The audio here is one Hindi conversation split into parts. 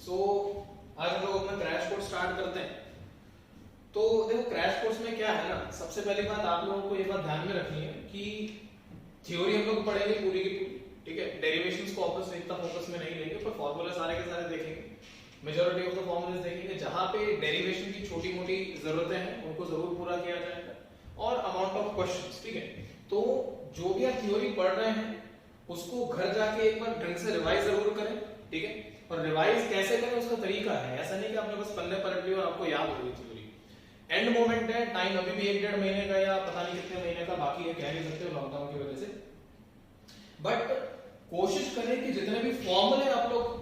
सो आज हम लोग अपना क्रैश कोर्स स्टार्ट करते हैं। तो देखो क्रैश कोर्स में क्या है ना, सबसे पहली बात आप लोगों को ये बात ध्यान में रखनी है कि थ्योरी हम लोग पढ़ेंगे पूरी की पूरी, ठीक है। डेरिवेशंस को ऑब्वियसली इतना फोकस में नहीं लेंगे, पर फॉर्मूला सारे के सारे देखेंगे, मेजॉरिटी ऑफ द फॉर्मूलाज देखेंगे। जहां पे डेरिवेशन की छोटी मोटी जरूरतें हैं उनको जरूर पूरा किया जाएगा, और अमाउंट ऑफ क्वेश्चंस, ठीक है। तो जो भी आप थ्योरी पढ़ रहे हैं उसको घर जाके एक बार ढंग से रिवाइज जरूर करें, ठीक है। और रिवाइज कैसे करें उसका तरीका है, ऐसा नहीं कि आपने बस पन्ने पलट लिया और आपको याद हो गई थ्योरी। एंड मोमेंट है, टाइम अभी भी 1-1.5 महीने का या पता नहीं कितने महीने का बाकी है, कह नहीं सकते लॉकडाउन की वजह से। बट कोशिश करें कि जितने भी फॉर्मूले आप लोग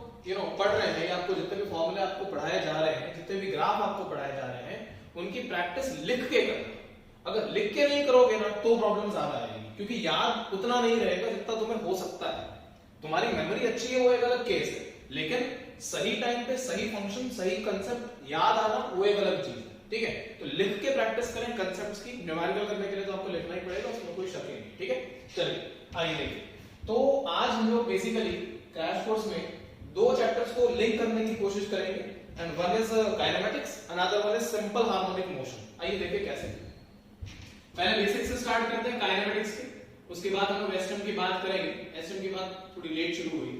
पढ़ रहे हैं, या आपको जितने भी फॉर्मूले आपको पढ़ाए जा रहे हैं, जितने भी ग्राफ आपको पढ़ाए जा रहे हैं, उनकी प्रैक्टिस लिख के करना। अगर लिख के नहीं करोगे ना तो प्रॉब्लम ज्यादा आएगी, क्योंकि याद उतना नहीं रहेगा जितना तुम्हें हो सकता है। तुम्हारी मेमोरी अच्छी है वो एक अलग केस है, लेकिन सही टाइम पे सही फंक्शन सही कंसेप्ट याद आना वो एक अलग चीज है, ठीक है। तो लिख के प्रैक्टिस करें कंसेप्ट्स की। न्यूमेरिकल करने के लिए तो आपको लिखना ही पड़ेगा, उसमें कोई शक नहीं, ठीक है। चलिए आइए देखिए। तो आज हम लोग बेसिकली क्रैश कोर्स में दो चैप्टर्स को लिंक करने की कोशिश करेंगे, and one is kinematics, another one is simple harmonic motion. आइए देखिए कैसे। पहले बेसिक से स्टार्ट करते हैं काइनेमेटिक्स के, उसके बाद हम लोग एसएम की बात करेंगे। एसएम की बात थोड़ी लेट शुरू हुई।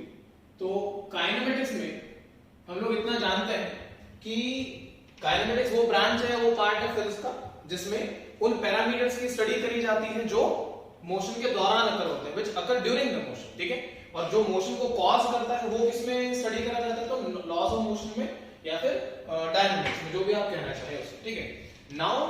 तो काइनेमेटिक्स में हम लोग इतना जानते हैं कि काइनेमेटिक्स वो ब्रांच है, वो पार्ट है फिजिक्स का जिसमें उन पैरामीटर्स की स्टडी करी जाती है जो मोशन के दौरान अकर होते हैं, which occur during the motion, ठीक है। और जो मोशन को कॉज करता है वो किसमें स्टडी करा जाता है, तो लॉज ऑफ मोशन में या फिर डायनामिक्स में, जो भी आप कहना चाहे उसको, ठीक है। नाउ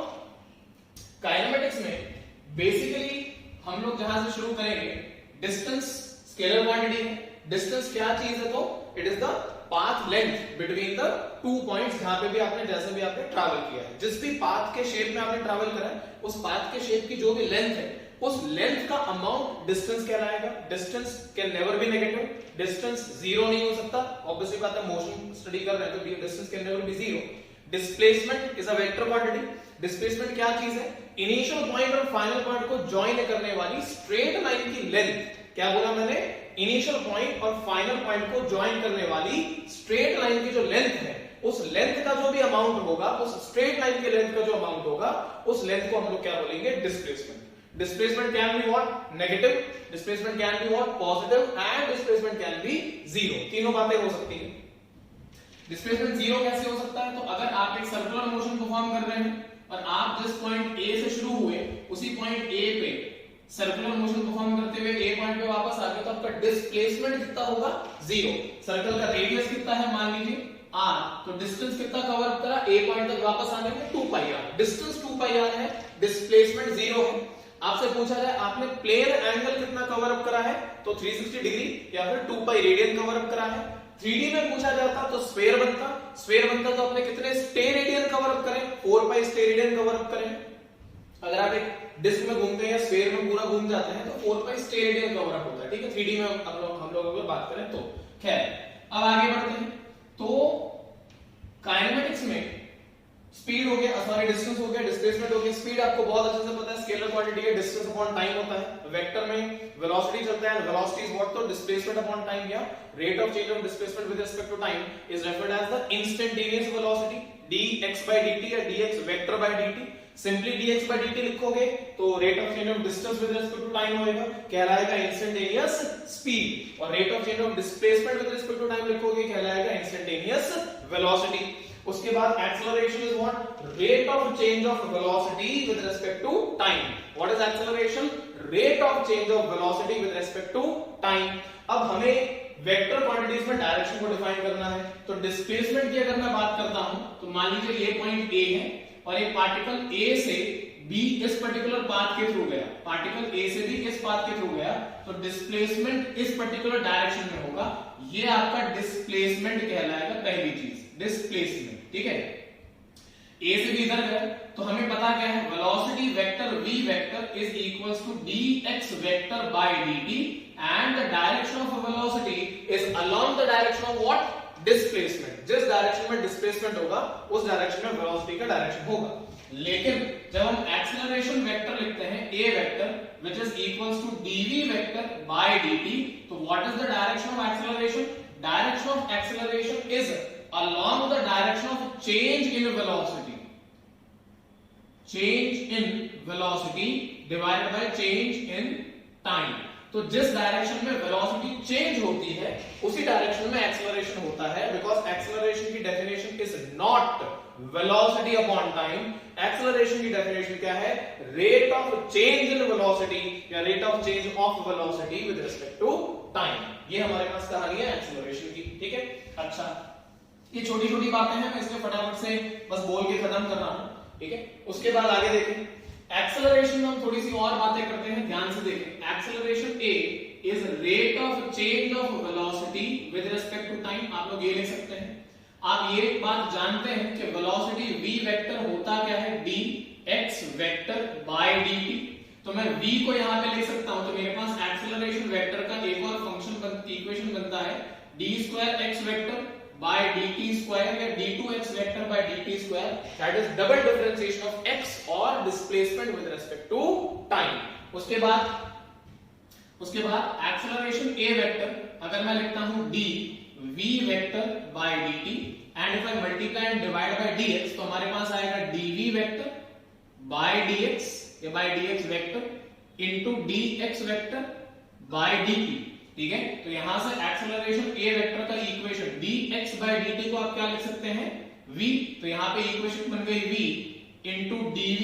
काइनेमेटिक्स में बेसिकली हम लोग जहां से शुरू करेंगे, डिस्टेंस स्केलर क्वांटिटी है। डिस्टेंस क्या चीज है, तो it is the path length between the two points, जहां पे भी आपने जैसे भी आपने ट्रैवल किया है, जिस भी पाथ के शेप में आपने ट्रैवल करा है, उस पाथ के शेप की जो भी लेंथ है, उस लेंथ का अमाउंट डिस्टेंस कहलाएगा। Distance can never be negative, distance zero नहीं हो सकता, ऑब्वियसली बात है, मोशन स्टडी कर रहे हैं तो distance can never be zero. Displacement is a vector quantity. Displacement क्या चीज है, इनिशियल पॉइंट और फाइनल पॉइंट को ज्वाइन करने वाली स्ट्रेट लाइन की लेंथ। क्या बोला मैंने, इनिशियल पॉइंट और फाइनल पॉइंट को ज्वाइन करने वाली स्ट्रेट लाइन की जो लेंथ है, उस लेंथ का जो भी अमाउंट होगा, उस स्ट्रेट लाइन की लेंथ का जो अमाउंट होगा, उस लेंथ को हम लोग क्या बोलेंगे, displacement. Displacement can be what? Negative. Displacement can be what? Positive. And displacement can be zero. तीनों बातें हो सकती हैं। Displacement zero कैसे हो सकता है, तो अगर आप एक सर्कुलर मोशन परफॉर्म कर रहे हैं और आप जिस पॉइंट A से शुरू हुए उसी पॉइंट A पे सर्कुलर मोशन परफॉर्म करते हुए A पॉइंट पे वापस आ गए, तो आपका डिस्प्लेसमेंट कितना होगा, जीरो। सर्कल का रेडियस कितना है, मान लीजिए r, तो डिस्टेंस कितना कवर करा A पॉइंट तक वापस आने में, 2πr। डिस्टेंस 2πr है, डिस्प्लेसमेंट जीरो है। आपसे पूछा जाए आपने प्लेन एंगल कितना कवर अप करा है, तो 360 डिग्री या फिर 2π रेडियन कवर अप करा है। 3D में पूछा जाता तो स्फीयर बनता तो आपने कितने स्टेरेडियन कवर अप करें, 4π स्टेरेडियन कवर अप करें। अगर आप एक डिस्क में घूमते हैं या स्फीयर में पूरा घूम जाते हैं तो 4π स्टेरेडियन कवर अप होता है, ठीक है। 3D में हम लोग अगर बात करें तो खैर, अब आगे बढ़ते हैं। तो काइनेमेटिक्स में स्पीड हो गया, सॉरी डिस्टेंस हो गया, डिस्प्लेसमेंट हो गया। स्पीड आपको बहुत अच्छे से पता है, स्केलर क्वांटिटी है, डिस्टेंस अपॉन टाइम होता है। वेक्टर में वेलोसिटी चलता है, वेलोसिटी इज व्हाट, तो डिस्प्लेसमेंट अपॉन टाइम या rate of change of displacement with respect to time is referred as the instantaneous velocity, dx/dt या dx vector by dt। Simply dx/dt लिखोगे तो rate of change of distance with respect to time होएगा, कहलाएगा इंस्टेंटेनियस स्पीड। और rate of change of displacement with respect to time लिखोगे, कहलाएगा इंस्टेंटेनियस वेलोसिटी। उसके बाद acceleration is what, rate of change of velocity with respect to time. What is acceleration, rate of change of velocity with respect to time. अब हमें वेक्टर क्वांटिटीज में डायरेक्शन को डिफाइन करना है। तो डिस्प्लेसमेंट की अगर मैं बात करता हूं, तो मान लीजिए ये पॉइंट A है और एक पार्टिकल A से B इस पर्टिकुलर पाथ के थ्रू गया, पार्टिकल A से B इस पाथ के थ्रू गया, तो डिस्प्लेसमेंट इस पर्टिकुलर डायरेक्शन में होगा। ये आपका डिस्प्लेसमेंट कहलाएगा, पहली चीज डिस्प्लेसमेंट, ठीक है। A से B इधर गया, तो हमें पता क्या है, velocity vector v vector is equals to dx vector by dt, and the direction of velocity is along the direction of what, displacement. जिस डायरेक्शन में डिस्प्लेसमेंट होगा उस डायरेक्शन में वेलोसिटी का डायरेक्शन होगा। लेकिन जब हम एक्सेलरेशन वेक्टर लिखते हैं a vector which is equals to dv vector by dt, तो what is the direction of acceleration, direction of acceleration is along the direction of change in velocity, change in velocity divided by change in time। तो जिस डायरेक्शन में वेलोसिटी चेंज होती है उसी डायरेक्शन में एक्सेलरेशन होता है, बिकॉज एक्सेलरेशन की definition is not velocity upon time. Acceleration की डेफिनेशन क्या है? Rate of change in velocity या rate of change of velocity with respect to time. ये हमारे पास कहानी है एक्सेलरेशन की, ठीक है। अच्छा, ये छोटी छोटी बातें हैं, मैं इसमें फटाफट से बस बोल के खत्म कर रहा हूं, ठीक है। उसके बाद आगे देखें एक्सेलरेशन में हम थोड़ी सी और बातें करते हैं, ध्यान से देखें। Acceleration A is rate of change of velocity with respect to time. आप लोग ये लिख सकते हैं। आप ये बात जानते हैं कि वेलोसिटी v वेक्टर होता क्या है? dx vector by dt। तो मैं v को यहां पे लिख सकता हूं, तो मेरे पास एक्सेलरेशन वेक्टर का एक और फंक्शन इक्वेशन बनता है d2x vector by dt square या d2x vector by dt square, that is double differentiation of x or displacement with respect to time। उसके बाद एक्सेलरेशन a वेक्टर अगर मैं लिखता हूं d v vector by dt and if I multiply and divide by dx, तो हमारे पास आएगा dv वेक्टर by dx या by dx vector into dx vector by dt, ठीक है। तो यहां से एक्सेलरेशन a वेक्टर का इक्वेशन dx by dt को आप क्या लिख सकते हैं? v। तो यहां पे इक्वेशन बन गई v into dv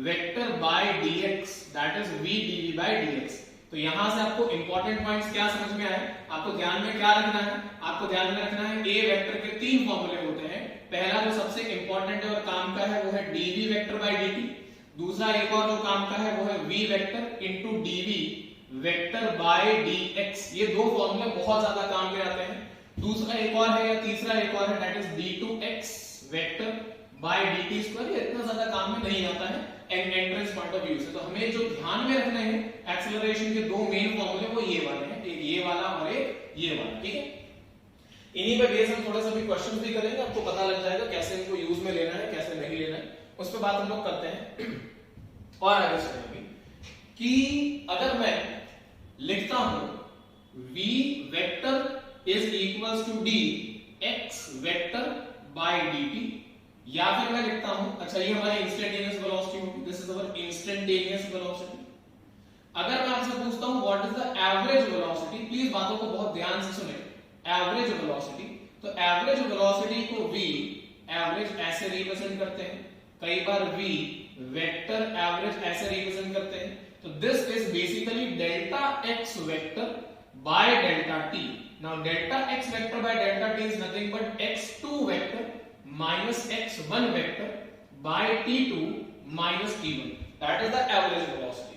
vector by dx, that is v dv by dx। तो यहां से आपको इंपॉर्टेंट पॉइंट्स क्या समझ में आए? आपको ध्यान में क्या रखना है? आपको ध्यान में रखना है a वेक्टर के तीन फॉर्मूले होते हैं। पहला जो सबसे इंपॉर्टेंट है और काम का है वो है dv वेक्टर by dt। दूसरा एक और जो काम का है वो है v vector into dv vector bye dx। ये दो फॉर्मूले बहुत ज्यादा काम में आते हैं। दूसरा एक और है या तीसरा एक और है, that is d2x vector by dt square. ये इतना ज्यादा काम में नहीं आता है एंट्रेंस पॉइंट ऑफ व्यू से। तो हमें जो ध्यान में रखना है एक्सेलरेशन के दो मेन फॉर्मूले वो ये वाले हैं, एक ये वाला और एक ये वाला, ठीक है। इन्हीं पे बेस हम थोड़ा सा भी क्वेश्चंस भी करेंगे, आपको पता लग जाएगा कैसे इनको यूज में लेना है कैसे नहीं लेना है, उस पर बात हम लोग करते हैं। और आगे चलेंगे कि अगर मैं लिखता हूं v vector is equals to d x vector by dt, या फिर मैं लिखता हूं, अच्छा ये हमारी इंस्टेंटेनियस वेलोसिटी होगी, this is our instantaneous velocity. अगर मैं आपसे पूछता हूं what is the average velocity, please बातों को बहुत ध्यान से सुने। एवरेज वेलोसिटी, तो एवरेज वेलोसिटी को v एवरेज ऐसे रिप्रेजेंट करते हैं, कई बार v वेक्टर एवरेज ऐसे रिप्रेजेंट करते हैं। तो this is basically delta x vector by delta t। Now delta x vector by delta t is nothing but x2 vector minus x1 vector by t2 minus t1, that is the average velocity.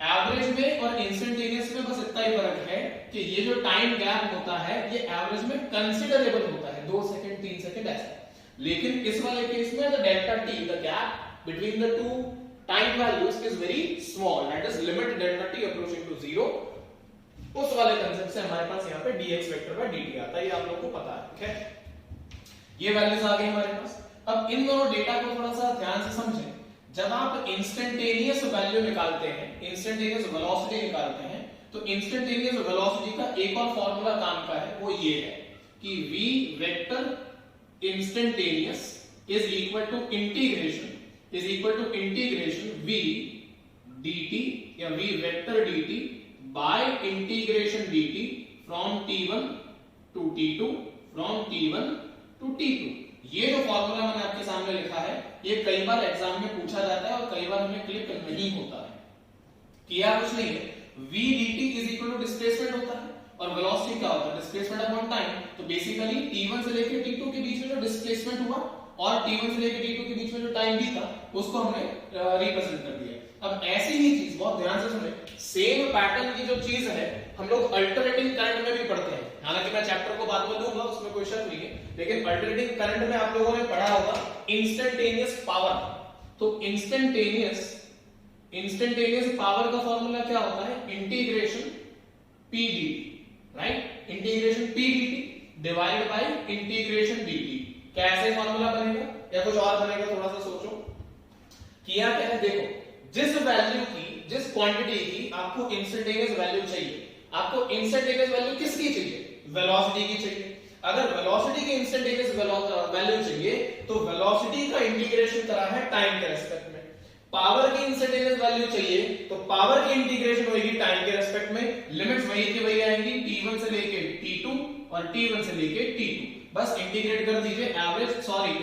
Average में और इंस्टेंटेनियस में बस इतना ही फर्क है कि ये जो टाइम गैप होता है ये एवरेज में कंसीडरेबल होता है, 2 सेकंड 3 सेकंड ऐसा। लेकिन इस वाले केस में the delta t, the gap between the two time values is very small, that is limit delta t approaching to 0। उस वाले कंसेप्ट से हमारे पास यहाँ पे dx वेक्टर बाय dt आता है, ये आप लोगों को पता है, ठीक है। ये वैल्यूज आ गई हमारे पास। अब इन दोनों डेटा को थोड़ा सा ध्यान से समझें। जब आप इंस्टेंटेनियस वैल्यू निकालते हैं, इंस्टेंटेनियस वेलोसिटी निकालते हैं, तो इंस्टेंटेनियस वेलोसिटी का एक और फॉर्मूला काम का है, वो ये है कि v vector instantaneous is equal to integration v dt या v vector dt by integration dt from t1 to t2 from t1 to t2। ये जो फॉर्मूला मैंने आपके सामने लिखा है ये कई बार एग्जाम में पूछा जाता है और कई बार हमें क्लिक नहीं होता है। किया कुछ नहीं है, v dt is equal to displacement होता है और वेलोसिटी क्या होता है? Displacement upon time. तो बेसिकली t1 से लेकर t2 के बीच में जो डिस्प्लेसमेंट हुआ और t1 से लेकर t2 के बीच में जो टाइम भी था उसको हमने रिप्रेजेंट कर दिया। अब ऐसी ही चीज बहुत ध्यान से सुने, सेम पैटर्न की जो चीज है हम लोग अल्टरनेटिंग करंट में भी पढ़ते हैं। हालांकि मैं चैप्टर को बाद में लूंगा, उसमें कोई शक नहीं है, लेकिन अल्टरनेटिंग करंट में आप लोगों ने पढ़ा होगा इंस्टेंटेनियस पावर। तो इंस्टेंटेनियस पावर का फॉर्मूला क्या होता है? Integration p dt, right? Integration p dt divided by integration dt। कैसे फॉर्मूला बनेगा या कुछ और बनेगा? थोड़ा सा सोचो। किया क्या है, देखो, जिस वैल्यू की, जिस क्वांटिटी की आपको इंस्टेंटेनियस वैल्यू चाहिए, आपको इंस्टेंटेनियस वैल्यू किसकी चाहिए? वेलोसिटी की चाहिए। अगर वेलोसिटी के इंस्टेंटेनियस वैल्यू चाहिए तो वेलोसिटी का इंटीग्रेशन करा है टाइम के रेस्पेक्ट में, पावर की इंस्टेंटेनियस वैल्यू चाहिए तो पावर की इंटीग्रेशन होगी टाइम के रेस्पेक्ट में, लिमिट्स वही की वही आएंगी t1 से लेके t2 और t1 से लेके t2, बस इंटीग्रेट कर दीजिए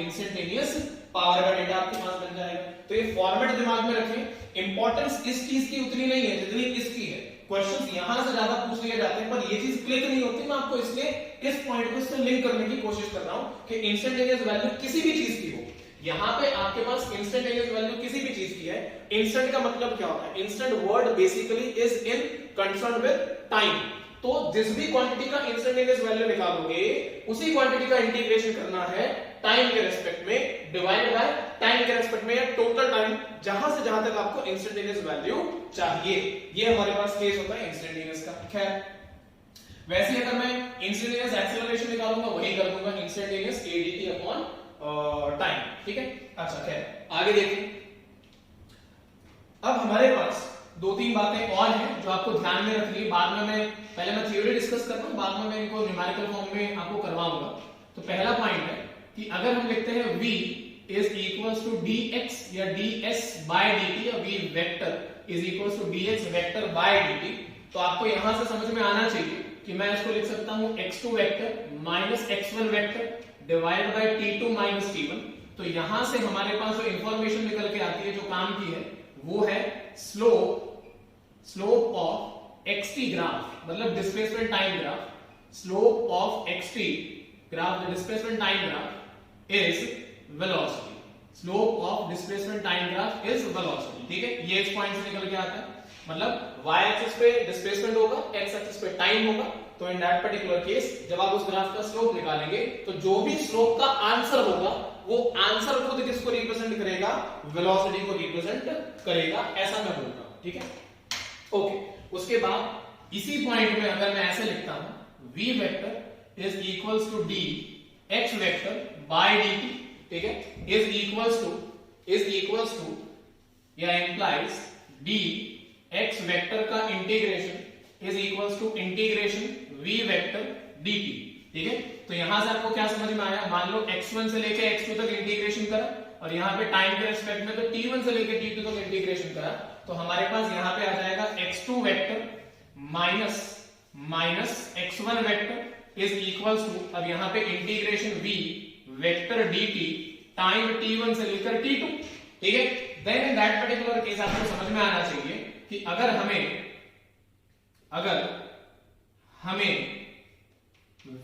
इंस्टेंटेनियस पावर का डेटा आपके पास बन जाएगा। तो ये फॉर्मेट दिमाग में रखें, इंपॉर्टेंस इस चीज की उतनी नहीं है जितनी इसकी है, क्वेश्चंस यहां से ज्यादा पूछ लिए जाते हैं पर ये चीज क्लिक नहीं होती, मैं आपको इसलिए इस पॉइंट को इससे लिंक करने की कोशिश कर रहा हूं कि इंस्टेंटेनियस वैल्यू किसी भी चीज की हो, यहां पे आपके पास इंस्टेंटेनियस वैल्यू किसी भी चीज की है। इंस्टेंट का मतलब क्या होता है, instant word basically is in concern with time, तो जिस भी क्वांटिटी का इंस्टेंटेनियस वैल्यू निकालोगे उसी क्वांटिटी का इंटीग्रेशन करना है टाइम के रेस्पेक्ट में डिवाइडेड बाय टाइम के रेस्पेक्ट में, या टोटल टाइम जहां से जहां तक आपको इंस्टेंटेनियस वैल्यू चाहिए, ये हमारे पास केस होता है इंस्टेंटेनियस का। खैर वैसे अगर मैं इंस्टेंटेनियस एक्सेलरेशन निकालूंगा वही कर दूंगा इंस्टेंटेनियस ADT अपॉन टाइम, ठीक है। अच्छा खैर आगे देखिए, अब हमारे पास दो तीन बातें और हैं जो आपको ध्यान में रखनी है, बाद में मैं पहले मैं थ्योरी डिस्कस करता हूं, बाद में मैं इनको न्यूमेरिकल फॉर्म में आपको करवाऊंगा। तो पहला पॉइंट है कि अगर हम लिखते हैं v is equals to dx या ds बाय dt या v vector is equals to dx vector by dt, तो आपको यहां से समझ में आना चाहिए कि मैं इसको लिख सकता हूं x2 vector minus x1 vector divide by t2 minus t1। तो यहां से हमारे पास जो इंफॉर्मेशन निकल के आती है, जो काम की है, वो है स्लोप ऑफ xt ग्राफ, मतलब displacement time graph, slope of xt graph the displacement time graph is velocity, slope of displacement time graph is velocity, ठीक है। ये इस पॉइंट से निकल के आता है, मतलब y एक्सिस पे डिस्प्लेसमेंट होगा, x एक्सिस पे टाइम होगा, तो इन दैट पर्टिकुलर केस जब आप उस ग्राफ का स्लोप निकालेंगे तो जो भी स्लोप का आंसर होगा वो आंसर खुद किसको रिप्रेजेंट करेगा, वेलोसिटी को रिप्रेजेंट करेगा, ऐसा मैं बोलता हूं, ठीक है। ओके, उसके बाद इसी पॉइंट में अगर मैं ऐसे लिखता हूं v vector is equals to d x vector by dt, ठीक है, इज इक्वल्स टू या इंप्लाइज d x वेक्टर का integration is equals to integration v vector dt, ठीक है। तो यहां से आपको क्या समझ में आया, मान लो x1 से लेके x2 तक इंटीग्रेशन करा और यहां पे टाइम के रिस्पेक्ट में तो t1 से लेके t2 तक इंटीग्रेशन करा, तो हमारे पास यहां पे आ जाएगा x2 vector minus x1 vector is equals to, अब यहां पे integration v vector dt time t1 से लेकर t2, ठीक है। Then in that particular case आपको समझ में आना चाहिए कि अगर हमें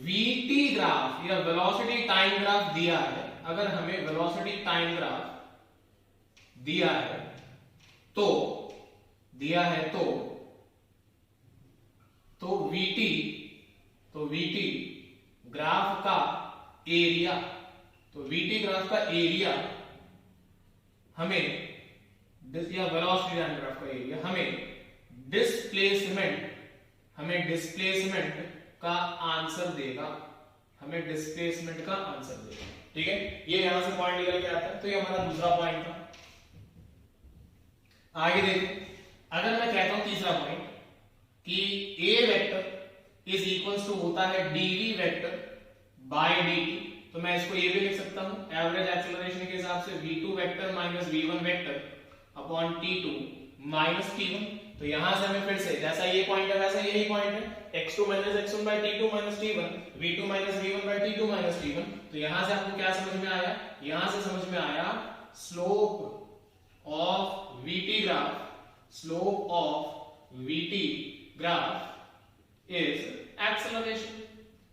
vt ग्राफ या वेलोसिटी टाइम ग्राफ दिया है, अगर हमें वेलोसिटी टाइम ग्राफ दिया है तो vt ग्राफ का एरिया, तो vt ग्राफ का एरिया हमें, या वेलोसिटी टाइम ग्राफ का एरिया हमें डिस्प्लेसमेंट का आंसर देगा, ठीक है। ये यहां से पॉइंट निकल के आता है, तो ये हमारा दूसरा पॉइंट था। आगे देखिए, अगर मैं कहता हूं तीसरा पॉइंट कि a vector is equals to होता है dv वेक्टर बाय dt, तो मैं इसको ये भी लिख सकता हूं एवरेज एक्सेलरेशन के हिसाब से v2 vector minus v1 vector upon t2 minus t1। तो यहां से हमें फिर से जैसा ये पॉइंट है वैसा यही पॉइंट है, x2 minus x1 by t2 minus t1, v2 minus v1 by t2 minus t1। तो यहां से आपको क्या समझ में आया, यहां से समझ में आया slope of vt graph is acceleration.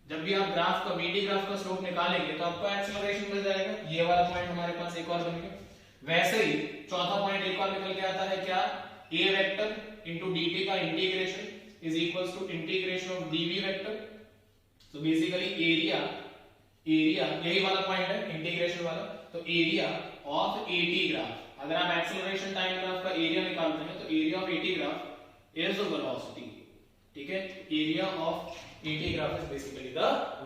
जब भी आप ग्राफ का vt ग्राफ का स्लोप निकालेंगे तो आपको एक्सेलरेशन मिल जाएगा, ये वाला पॉइंट हमारे पास एक और बन गया। वैसे ही चौथा पॉइंट एक और निकल के आता है, क्या, a वेक्टर इनटू dt का integration is equals to integration of dv vector. तो बेसिकली एरिया यही वाला पॉइंट है इंटीग्रेशन वाला, तो एरिया ऑफ at ग्राफ, अगर आप एक्सेलरेशन टाइम ग्राफ का एरिया निकालते हैं तो area of at graph is velocity, ठीक है। Area of at graph is basically the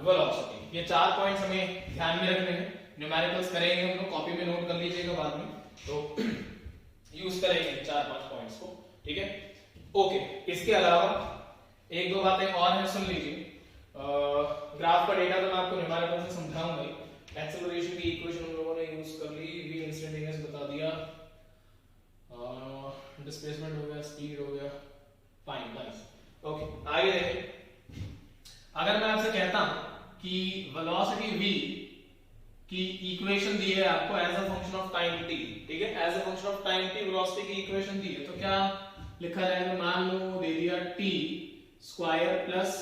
velocity. ये चार पॉइंट्स हमें ध्यान में रखने हैं, न्यूमेरिकल्स करेंगे हम लोग, कॉपी में नोट कर लीजिएगा बाद में, तो यूज करेंगे 4-5 पॉइंट्स को, ठीक है। ओके, इसके अलावा एक दो बातें और हैं, सुन लीजिए। ग्राफ का डेटा तो मैं आपको न्यूमेरिकल से समझाऊंगा ही। एक्सेलरेशन की इक्वेशन हम लोगों ने यूज कर ली, v इंस्टेंटेनियस बता दिया, डिस्प्लेसमेंट हो गया, स्पीड हो गया, फाइन नाइस। ओके आगे देखें, अगर मैं आपसे कहता हूं कि वेलोसिटी v की इक्वेशन दी है आपको as a function of time t, ठीक है, as a function of time t velocity की इक्वेशन दी है, तो क्या लिखा जाएगा? मान लो दे दिया t square plus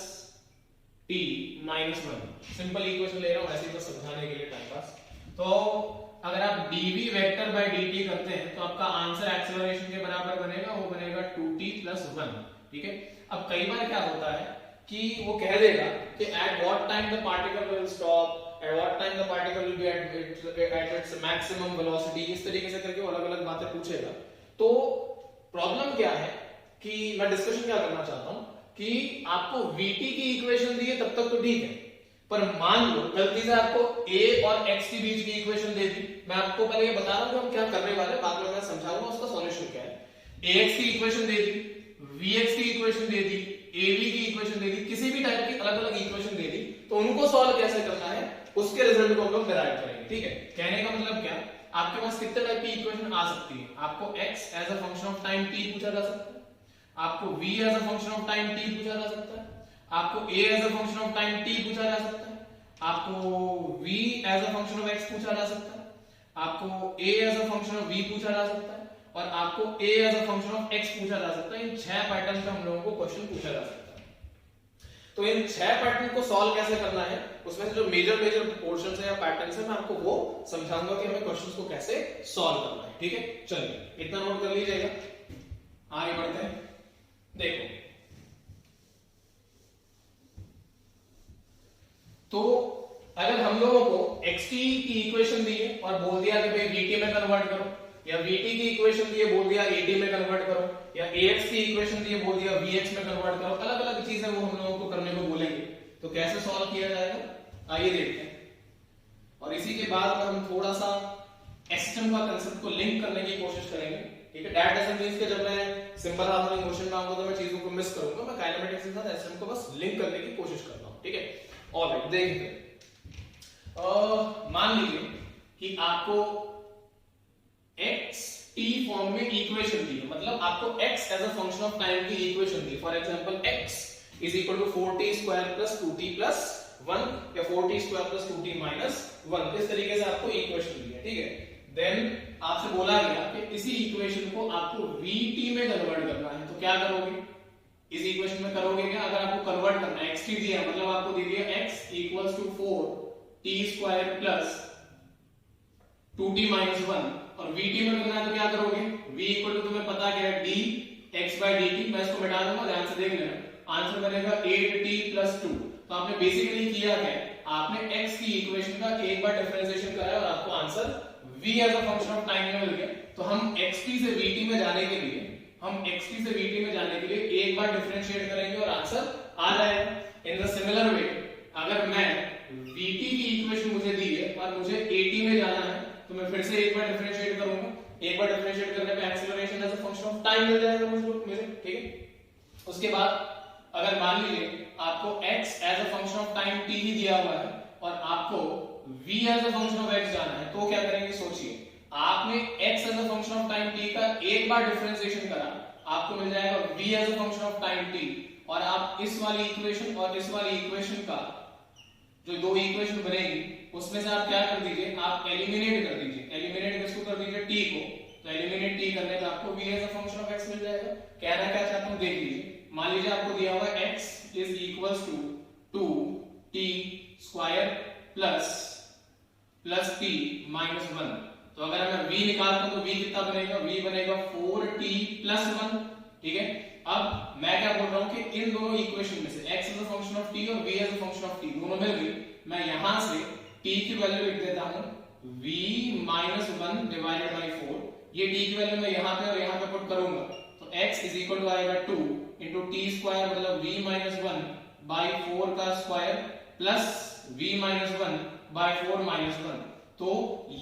t minus 1, simple equation ले रहा हूं ऐसे ही बस समझाने के लिए टाइम पास। तो अगर आप dv वेक्टर बाय dt करते हैं तो आपका आंसर एक्सेलरेशन के बराबर बनेगा, वो बनेगा 2t प्लस 1, ठीक है। अब कई बार क्या होता है कि वो कह देगा कि at what time the particle will stop, at what time the particle will be at its maximum velocity, इस तरीके से करके वो अलग-अलग बातें पूछेगा। तो प्रॉब्लम क्या है कि मैं डिस्कशन क्या करना चाहता हूं कि आपको vt की इक्वेशन दी है तब तक तो ठीक है, पर मान लो गलती से आपको a और x के बीच की इक्वेशन दे दी। मैं आपको पहले ये बता रहा हूं कि हम क्या करने वाले हैं, बाद में मैं समझाऊंगा उसका सॉल्यूशन क्या है। ax की इक्वेशन दे दी, vx की इक्वेशन दे दी, av की इक्वेशन दे दी, किसी भी टाइप की अलग-अलग इक्वेशन दे दी, तो उनको सॉल्व कैसे करना है उसके रिजल्ट को हम लोग डिराइव करेंगे, ठीक है। कहने का मतलब क्या, आपके पास कितने टाइप की इक्वेशन आ सकती है? आपको x as a function of time t पूछा जा सकता है, आपको v as a function of time t पूछा जा सकता है, आपको a as a function of time t पूछा जा सकता है, आपको v as a function of x पूछा जा सकता है, आपको a as a function of v पूछा जा सकता है, और आपको a as a function of x पूछा जा सकता है। इन 6 पैटर्न पे हम लोगों को क्वेश्चन पूछा जा सकता है। तो इन 6 पैटर्न को सॉल्व कैसे करना है, उसमें से जो मेजर पोर्शंस है या पैटर्न्स है मैं आपको वो समझाऊंगा कि हमें क्वेश्चंस को कैसे सॉल्व करना है, ठीक है। चलिए इतना नोट कर लीजिएगा, आगे बढ़ते हैं। देखो तो अगर हम लोगों को xt की इक्वेशन दी है और बोल दिया कि भाई vt में कन्वर्ट करो, या vt की इक्वेशन दी है बोल दिया at में कन्वर्ट करो, या ax की इक्वेशन दी है बोल दिया vx में कन्वर्ट करो, अलग अलग चीजें वो हम लोगों को करने को बोलेंगे, तो कैसे सॉल्व किया जाएगा आइए देखते हैं। और इसी के बाद हम थोड़ा सा एसएम का कांसेप्ट को लिंक करने की कोशिश करेंगे, ठीक है। दैट डजंट मीन कि जब मैं सिंपल हार्मोनिक मोशन में आऊंगा तो मैं चीजों को मिस करूंगा, मैं काइनेमेटिक्स के साथ एसएम को बस लिंक करने की कोशिश करता हूं, ठीक है। ऑलराइट देखते हैं, मान लीजिए कि आपको x t फॉर्म में इक्वेशन दी है, मतलब आपको x as a function of time की इक्वेशन दी। For example x is equal to 4t square plus 2t plus 1 या 4t square plus 2t minus 1, इस तरीके से आपको इक्वेशन दी है, ठीक है। देन आपसे बोला गया कि इसी इक्वेशन को आपको vt में कन्वर्ट करना है, तो क्या करोगे? इस इक्वेशन में करोगे क्या? अगर आपको कन्वर्ट करना है, xt दिया है मतलब आपको दे दिया x equals to 4t square plus 2t minus 1, और vt में करना है तो क्या करोगे? v इक्वल टू तुम्हें पता क्या है, dx बाय dt। मैं इसको मिटा दूंगा, ध्यान से देख लेना, आंसर बनेगा 8t प्लस 2। तो आपने बेसिकली किया क्या, आपने x की इक्वेशन का एक बार डिफरेंशिएशन कराया और आपको answer v as a function of time में मिल गया। तो हम xt से vt में जाने के लिए एक बार डिफरेंशिएट करेंगे और आंसर आ जाएगा। इन द सिमिलर वे अगर मैं vt की इक्वेशन मुझे दी है और मुझे at में जाना है तो मैं फिर से एक बार डिफरेंशिएट करूंगा, एक बार डिफरेंशिएट करने पे acceleration as a function of time मिल जाएगा मुझे, ठीक है। उसके बाद अगर मान लीजिए आपको x as a function of time t ही दिया हुआ है और आपको v as a function of x जाना है, तो क्या करेंगे सोचिए। आपने x as a function of time t का एक बार डिफरेंशिएशन करा, आपको मिल जाएगा v as a function of time t, और आप इस वाली इक्वेशन और इस वाली इक्वेशन का जो दो इक्वेशन बनेगी उसमें से आप क्या कर दीजिए, आप एलिमिनेट कर दीजिए। एलिमिनेट किसको कर दीजिए? t को। तो एलिमिनेट t करने पे आपको v as a function of x मिल जाएगा। कहना क्या चाहता हूं देख लीजिए, मान लीजिए आपको दिया हुआ है x is equals to 2t square plus t minus 1। तो अगर मैं v निकालता हूं तो v कितना बनेगा? v बनेगा 4t प्लस 1, ठीक है। अब मैं क्या बोल रहा हूं कि इन दोनों इक्वेशन में से x as a function of t और v as a function of t दोनों मिल गई। मैं यहां से t की वैल्यू लिख देता हूं v माइनस 1 डिवाइडेड बाई 4। ये t की वैल्यू मैं यहां पे और यहां पे पुट करूंगा तो x इज इक्वल टू आएगा 2 इंटू t स्क्वायर मतलब v माइनस 1 बाई 4 का square plus v minus 1 by 4 minus 1। तो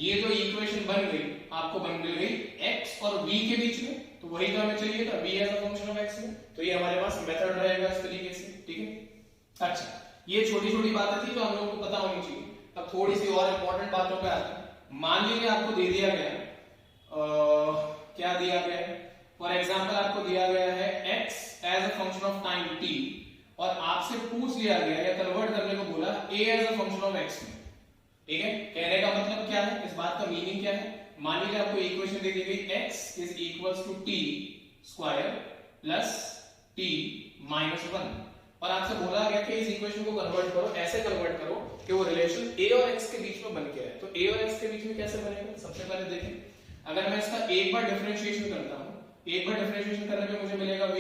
ये जो इक्वेशन बन गई आपको बन मिल गई x और v के बीच में, तो वही तो हमें चाहिए था v as a function of x में। तो ये हमारे पास मेथड रहेगा इस तरीके से, ठीक है। अच्छा ये छोटी छोटी बातें थी जो हम लोगों को पता होनी चाहिए। अब थोड़ी सी और इंपॉर्टेंट बातों पे आते हैं। मान लीजिए आपको दे दिया गया है क्या दिया गया है, फॉर एग्जाम्पल आपको दिया गया है x as a function of time t और आपसे पूछ लिया गया या कन्वर्ट करने को बोला a as a function of x में। ठीक है, कहने का मतलब क्या है, इस बात का मीनिंग क्या है। मान लीजिए आपको इक्वेशन दे दी गई x is equals to t square plus t minus 1 और आपसे बोला गया कि इस इक्वेशन को कन्वर्ट करो, ऐसे कन्वर्ट करो कि वो रिलेशन a और x के बीच में बन के आए। तो a और x के बीच में कैसे बनेगा, सबसे पहले देखें। अगर मैं इसका एक बार डिफरेंशिएशन करता हूं, एक बार डिफरेंशिएशन करने पे मुझे मिलेगा v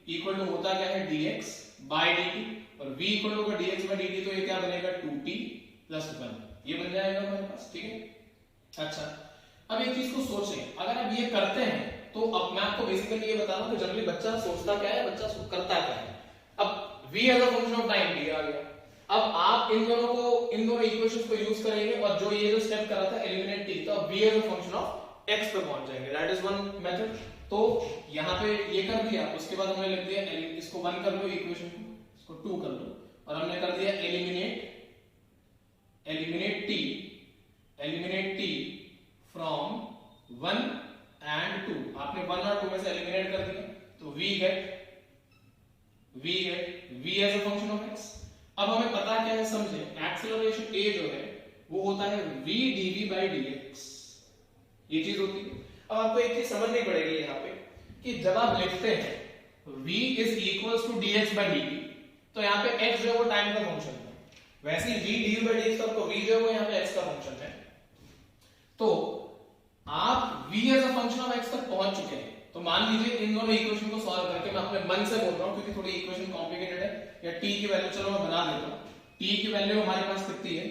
इक्वल टू होता क्या है dx बाय dt और v equal to dx by dt, तो ये क्या बनेगा 2t प्लस 1, ये बन जाएगा हमारे पास। ठीक है, अच्छा अब एक चीज को सोचें, अगर आप ये करते हैं तो अब मैं आपको बेसिकली ये बता रहा हूं कि जनरली बच्चा सोचता क्या है, बच्चा करता क्या है। अब v as a function of time t आ गया, अब आप इन दोनों इक्वेशंस को यूज करेंगे और जो ये जो स्टेप करा था एलिमिनेट t, तो v as a function of x पे पहुंच जाएंगे। That is one method. तो यहाँ पे ये कर दिया, उसके बाद हमने लिख दिया इसको 1 कर लो इक्वेशन को, इसको 2 कर लो और हमने कर दिया एलिमिनेट t फ्रॉम 1 एंड 2। आपने 1 और 2 में से एलिमिनेट कर दिया तो v get v as a function of x। अब हमें पता क्या है, समझे, एक्सेलरेशन a जो है वो होता है v dv by dx, ये चीज होती है। अब आपको एक चीज समझनी पड़ेगी यहाँ पे कि जब आप लिखते हैं v is equals to dx by dt, तो यहाँ पे x जो है वो टाइम का फंक्शन है, वैसे ही v dv by dx तो v जो है वो यहाँ पे x का फंक्शन है। तो आप v as a function of x तक पहुंच चुके हैं। तो मान लीजिए इन दोनों इक्वेशन को सॉल्व करके, मैं अपने मन से बोल रहा हूं क्योंकि थोड़ी इक्वेशन कॉम्प्लिकेटेड है, या t की वैल्यू चलो मैं बना देता हूं। t की वैल्यू हमारे पास कितनी है,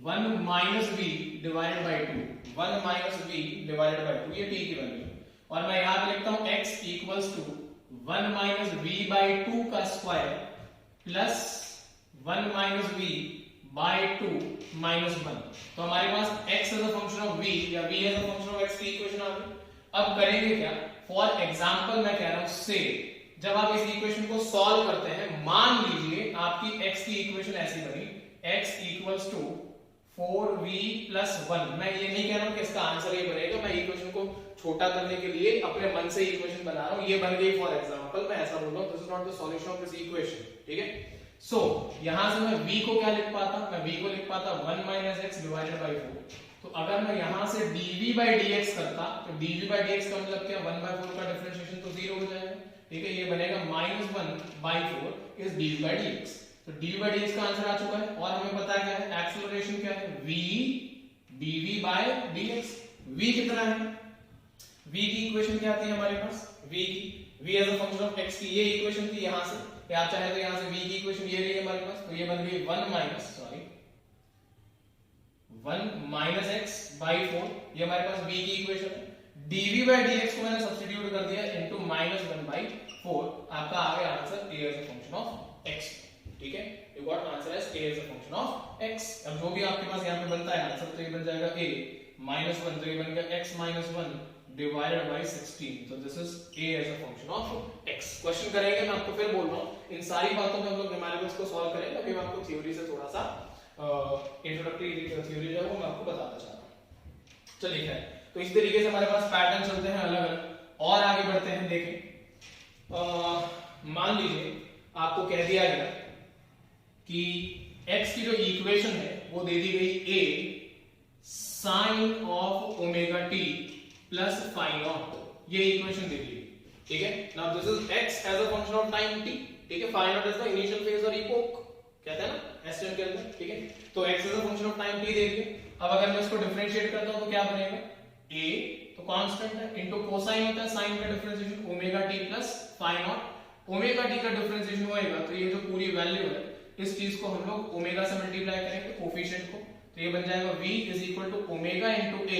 1 minus v divided by 2, 1 minus v divided by 2, ये t की वैल्यू है। और मैं यहां पे लिखता हूं x equals to 1 minus v by 2 का square plus 1 minus v by 2 minus 1। तो हमारे पास x as a function of v या v as a function of x की इक्वेशन आ गई। अब करेंगे क्या, फॉर एग्जांपल मैं कह रहा हूं से जब आप इस इक्वेशन को सॉल्व करते हैं, मान लीजिए आपकी x की इक्वेशन ऐसी बनी, x equals to 4v plus 1। मैं ये नहीं कह रहा हूं कि इसका आंसर ये बनेगा, मैं इक्वेशन को छोटा करने के लिए अपने मन से इक्वेशन बना रहा हूं, ये बन गई फॉर एग्जांपल, मैं ऐसा बोल रहा हूं this is not the solution of this equation. ठीक है, सो यहां से मैं v को क्या लिख पाता, मैं v को लिख पाता 1 माइनस x डिवाइडेड बाय 4। तो अगर मैं यहां से dv by dx करता तो dv by dx का मतलब क्या, 1 by 4 का डिफरेंशिएशन तो 0 हो जाएगा। ठीक है, ये बनेगा -1 by 4 is dv by dx। तो dv by dx का आंसर आ चुका है और हमें पता क्या है, एक्सेलरेशन क्या है, v dv by dx। v कितना है, v की इक्वेशन क्या आती है हमारे पास, v as a function of x की ये इक्वेशन थी यहां से, या आप चाहे तो यहां से v की इक्वेशन ये रही हमारे पास, तो ये बन गई 1 माइनस x बाई 4, ये हमारे पास v की इक्वेशन है। dv by dx को मैंने सब्स्टिट्यूट कर दिया इनटू -1 by 4, आपका आ गया answer a as a function of x। ठीक है, you got answer as a as a function of x। अब जो भी आपके पास यहां पे बनता है आंसर, तो ये बन जाएगा a -1, तो ये बन गया x - 1 डिवाइडेड बाय 16, तो this is a as a function of x। Question करेंगे, मैं आपको फिर बोल रहा हूं इन सारी बातों में हम लोग न्यूमेरिकल्स को सॉल्व करेंगे। अभी मैं आपको थ्योरी से थोड़ा सा इंट्रोडक्टरी थ्योरी जो है वो मैं आपको बताना चाहता हूं। चलिए खैर, तो इस तरीके से हमारे पास पैटर्न चलते हैं अलग अलग। और आगे बढ़ते हैं, देखें मान लीजिए आपको कह दिया गया कि x की जो इक्वेशन है वो दे दी गई a sine of omega t plus phi naught, ये इक्वेशन दे दी गई। ठीक है, now this is x as a function of time t। ठीक है, phi naught is the initial phase और इपोक कहते हैं ना एस्टेंट के अंदर। ठीक है, तो x is a function of time t दे दिए। अब अगर मैं इसको डिफरेंशिएट करता हूं तो क्या बनेगा, a तो कांस्टेंट है इनटू कोसाइन होता है साइन का differentiation omega t plus phi naught. Omega t का डिफरेंशिएशन होएगा तो ये जो पूरी वैल्यू है इस चीज को हम लोग ओमेगा से मल्टीप्लाई करेंगे कोफिशिएंट को, तो ये बन जाएगा v is equal to omega into a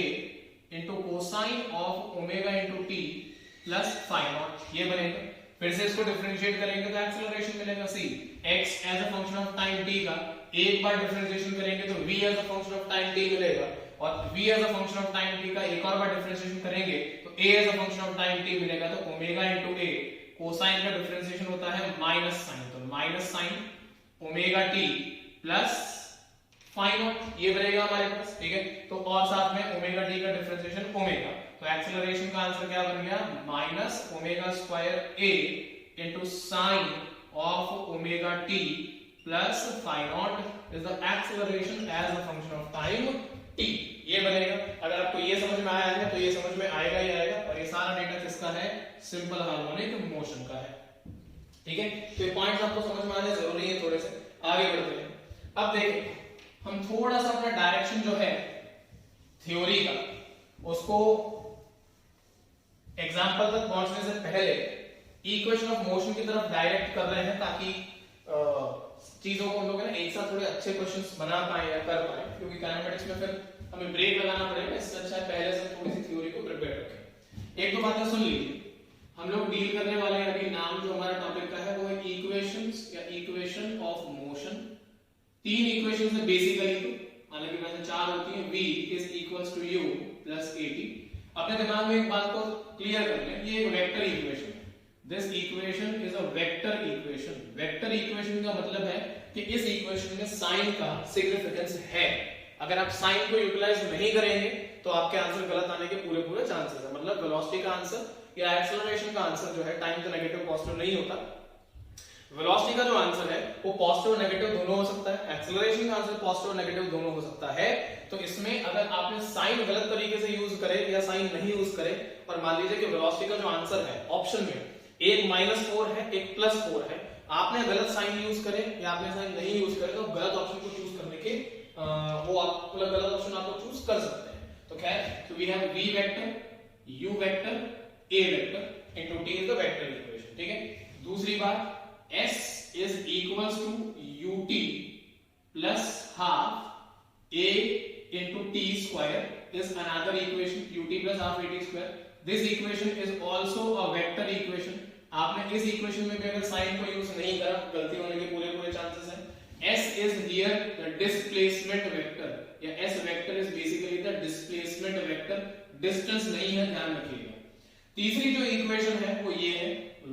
into cosine of omega into t plus phi naught, ये बनेगा। फिर से इसको डिफरेंशिएट करेंगे तो एक्सेलरेशन मिलेगा c, x as a function of time t का एक बार डिफरेंशिएशन करेंगे तो v as a function of time t मिलेगा, और v as a function of time t का एक और बार डिफरेंशिएशन करेंगे तो a as a function of time t मिलेगा। तो ओमेगा इनटू a कोसाइन का डिफरेंशिएशन होता है माइनस साइन, तो minus sine omega t plus phi naught, ये बनेगा हमारे पास, ठीक है। तो और साथ में ओमेगा टी का डिफरेंशिएशन ओमेगा, तो एक्सेलरेशन का आंसर क्या बन गया, minus omega square a into sine of omega t plus phi naught is the acceleration as a function of time t, ये बनेगा। अगर आपको ये समझ में आया है तो ये समझ में आएगा ही आएगा, और ये सारा डेटा किसका है, सिंपल हार्मोनिक मोशन का है, ठीक है। तो ये पॉइंट्स आपको समझ में आने जरूरी है, थोड़े से आगे बढ़ते हैं। अब देखिए हम थोड़ा सा अपना डायरेक्शन जो है थ्योरी का, उसको एग्जांपल तक पहुंचने से पहले इक्वेशन ऑफ मोशन की तरफ डायरेक्ट कर रहे हैं, ताकि चीजों को हम लोग एक साथ थोड़े अच्छे क्वेश्चंस बना पाए या कर पाए, क्योंकि काइनेमेटिक्स में फिर हमें ब्रेक लगाना पड़ेगा, इससे अच्छा है पहले से थोड़ी सी थ्योरी को प्रिपेयर रखें। एक दो बातें सुन लीजिए, हम लोग डील करने वाले हैं अभी, नाम जो हमारा टॉपिक का है वो है इक्वेशंस या इक्वेशन ऑफ मोशन। तीन इक्वेशंस है बेसिकली, तो हालांकि वैसे चार होती हैं। v is equals to u plus at। अपने दिमाग में एक बात को क्लियर कर लें, ये एक वेक्टर इक्वेशन है। This equation is a vector equation. Vector equation का मतलब है कि इस इक्वेशन में साइन का सिग्निफिकेंस है। अगर आप साइन को यूटिलाइज नहीं करेंगे तो आपके आंसर गलत आने के पूरे चांसेस है। मतलब वेलोसिटी का आंसर या एक्सेलरेशन का आंसर जो है टाइम तो नेगेटिव पॉजिटिव नहीं होता। वेलोसिटी का जो आंसर है वो पॉजिटिव और नेगेटिव दोनों हो सकता है, एक्सेलरेशन का आंसर पॉजिटिव और नेगेटिव दोनों हो सकता है। तो इसमें अगर आपने साइन गलत तरीके से यूज करे या साइन नहीं यूज करे, और मान लीजिए कि वेलोसिटी का जो आंसर है ऑप्शन में एक -4 है एक +4 है, आपने गलत साइन यूज करे या आपने साइन नहीं यूज करे, तो गलत ऑप्शन को चूज करने के वो आप मतलब गलत ऑप्शन आप चूज कर सकते हैं। तो खैर, तो we have v vector u vector a vector into t is the vector equation, ठीक है। दूसरी बात, s is equals to ut plus half a into t square is another equation, ut plus half at square. This equation is also a vector equation. आपने इस इक्वेशन में भी अगर साइन को यूज नहीं करा, गलती होने के पूरे चांसेस हैं। s is here the displacement vector, या s vector is basically the displacement vector, distance नहीं है, ध्यान रखिएगा। तीसरी जो इक्वेशन है वो ये है,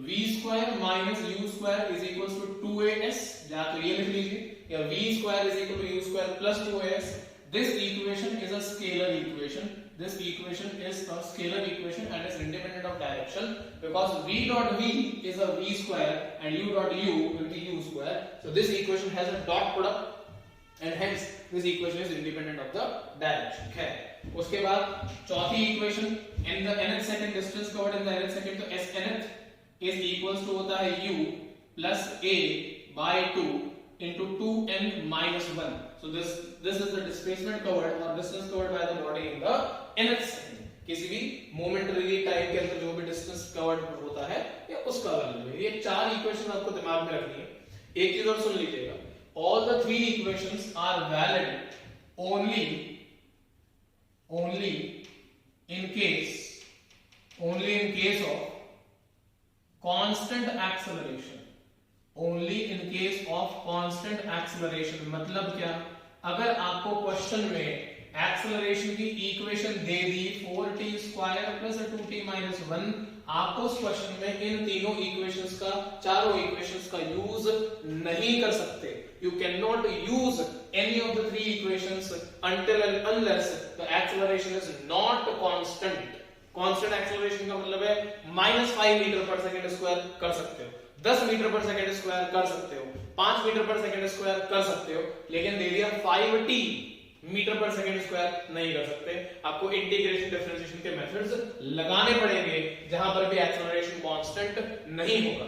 v square minus u square is equals to 2as, या तो ये लिख लीजिए, या v square is equal to u square plus 2as. This equation is a scalar equation. This equation is a scalar equation and is independent of direction, because v dot v is a v square and u dot u will be u square. So this equation has a dot product and hence this equation is independent of the direction. Okay. उसके बाद चौथी equation, in the nth second distance covered in the nth second, तो s nth is equals to होता है u plus a by 2 into 2n minus 1. So this is the displacement covered or distance covered by the body in the nth second. किसी भी मोमेंटरी टाइम के अंदर जो भी डिस्टेंस कवर्ड होता है या उसका वैल्यू है। ये चार इक्वेशन आपको दिमाग में रखनी है। एक चीज और सुन लीजिएगा, all the three equations are valid only in case of constant acceleration. Only in case of constant acceleration मतलब क्या, अगर आपको क्वेश्चन में एक्सेलरेशन की इक्वेशन दे दी 4t square plus 2t minus 1, आपको उस क्वेश्चन में इन तीनों इक्वेशंस का, चारों इक्वेशंस का यूज नहीं कर सकते। You cannot use any of the three equations until and unless the acceleration is not constant. Constant acceleration का मतलब है -5 मीटर पर सेकंड स्क्वायर कर सकते हो, 10 मीटर पर सेकंड स्क्वायर कर सकते हो, 5 मीटर पर सेकंड स्क्वायर कर सकते हो, लेकिन दे दिया 5t मीटर पर सेकंड स्क्वायर नहीं कर सकते। आपको इंटीग्रेशन डिफरेंशिएशन के मेथड्स लगाने पड़ेंगे जहां पर भी एक्सेलरेशन कांस्टेंट नहीं होगा।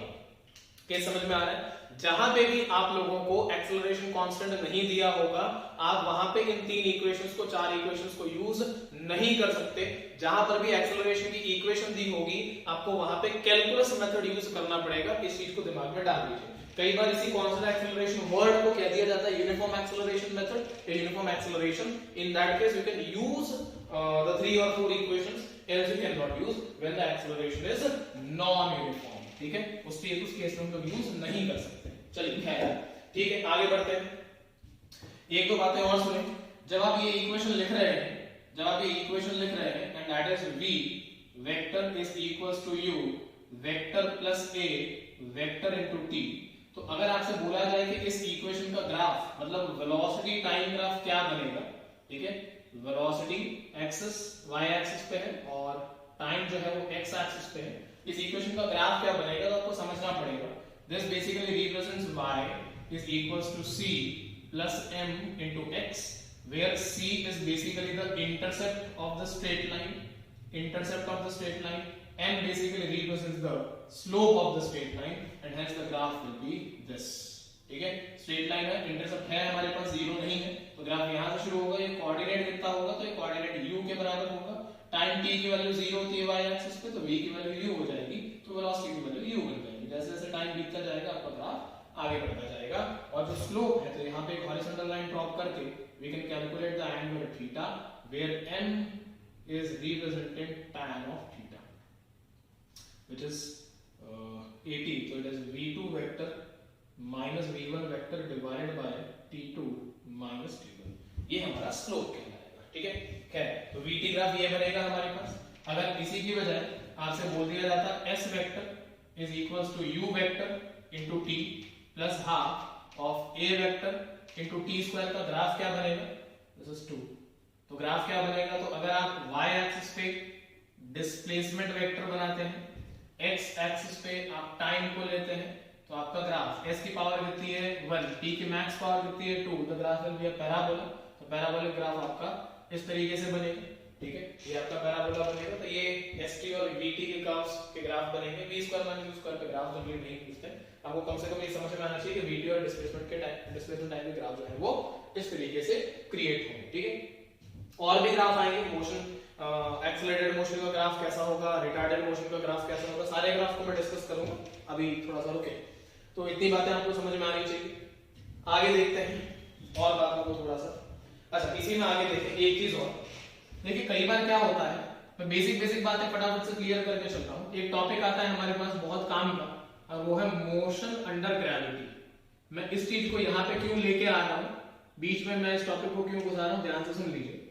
क्या समझ में आ रहा है? जहां पे भी आप लोगों को एक्सेलरेशन कांस्टेंट नहीं दिया होगा, आप वहां पे इन तीन इक्वेशंस को, चार इक्वेशंस को यूज नहीं कर सकते। जहां पर भी एक्सेलरेशन की इक्वेशन दी होगी, आपको वहां पे कैलकुलस मेथड यूज करना पड़ेगा। इस चीज को दिमाग में डाल लीजिए। कई बार इसी कांस्टेंट एक्सेलरेशन वर्ड को कह दिया जाता है यूनिफॉर्म एक्सेलरेशन मेथड या uniform acceleration. In that case you can use the 3 or 4 equations, else you can not use when the acceleration is non uniform. ठीक है, उस केस में हम लोग यूज नहीं कर सकते। चलिए खैर, ठीक है, आगे बढ़ते हैं। एक दो बातें और सुने। जब आप ये इक्वेशन लिख रहे हैं and that is v vector is equals to u vector plus a vector into t, तो अगर आपसे बोला जाए कि इस इक्वेशन का ग्राफ मतलब वेलोसिटी टाइम ग्राफ क्या बनेगा, ठीक है, वेलोसिटी एक्सिस y एक्सिस पे है और टाइम जो है वो x एक्सिस पे है, इस इक्वेशन का ग्राफ क्या बनेगा तो आपको समझना पड़ेगा this basically represents y is equals to c plus m into x where c is basically the intercept of the straight line, m basically represents the slope of the straight line and hence the graph will be this, ठीक है, स्ट्रेट लाइन है, इंटरसेप्ट है हमारे पास, जीरो नहीं है, तो ग्राफ यहां से शुरू होगा, ये कोऑर्डिनेट कितना होगा तो ये कोऑर्डिनेट u के बराबर होगा, टाइम t की वैल्यू 0 होती है y एक्सिस पे, तो v की वैल्यू u हो जाएगी, तो वेलोसिटी की वैल्यू u बन जाएगी, जैसे जैसे टाइम बीतता जाएगा आपका ग्राफ आगे बढ़ता जाएगा, और जो स्लोप है तो यहाँ पे एक हॉरिजॉन्टल लाइन ड्रॉप करके we can calculate the angle theta where n is represented tan of theta which is 80, so it is v2 vector minus v1 vector divided by t2 minus t1, ये हमारा स्लोप कहलाएगा, ठीक है। खैर तो vt ग्राफ ये बनेगा हमारे पास, अगर इसी की बजाय आपसे बोल दिया जाता s vector is equals to u vector into t plus half of a vector into t square का ग्राफ क्या बनेगा, दिस इज 2, तो ग्राफ क्या बनेगा, तो अगर आप y एक्सिस पे डिस्प्लेसमेंट वेक्टर बनाते हैं, x एक्सिस पे आप टाइम को लेते हैं, तो आपका ग्राफ s की पावर कितनी है 1, t की मैक्स पावर कितनी है 2, the graph will be a parabola, तो पैराबोलिक ग्राफ आपका इस तरीके से बनेगा, ठीक है, ये आपका पैराबोला बनेगा, तो ये st और vt के कर्व्स के ग्राफ बनेंगे, v square minus u square पे ग्राफ तो नहीं पूछते, आपको कम से कम ये समझ में आना चाहिए कि vt और डिस्प्लेसमेंट टाइम के ग्राफ जो है वो इस तरीके से क्रिएट होंगे, ठीक है। और भी ग्राफ आएंगे, मोशन एक्सेलरेटेड मोशन का ग्राफ कैसा होगा, रिटार्डेड मोशन का ग्राफ कैसा होगा, सारे ग्राफ को मैं डिस्कस करूंगा, अभी थोड़ा सा रुके, तो इतनी बातें आपको समझ में आनी चाहिए। आगे देखते हैं और बातों को थोड़ा सा, अच्छा इसी में आगे देखें एक चीज और, देखिए कई बार क्या होता है, मैं बेसिक बातें फटाफट से क्लियर करके चलता हूँ, एक टॉपिक आता है हमारे पास बहुत काम का और वो है मोशन अंडर ग्रेविटी, मैं इस चीज को यहाँ पे क्यों लेके आ रहा हूँ, बीच में मैं इस टॉपिक को क्यों गुजार रहा हूँ, ध्यान से सुन लीजिए।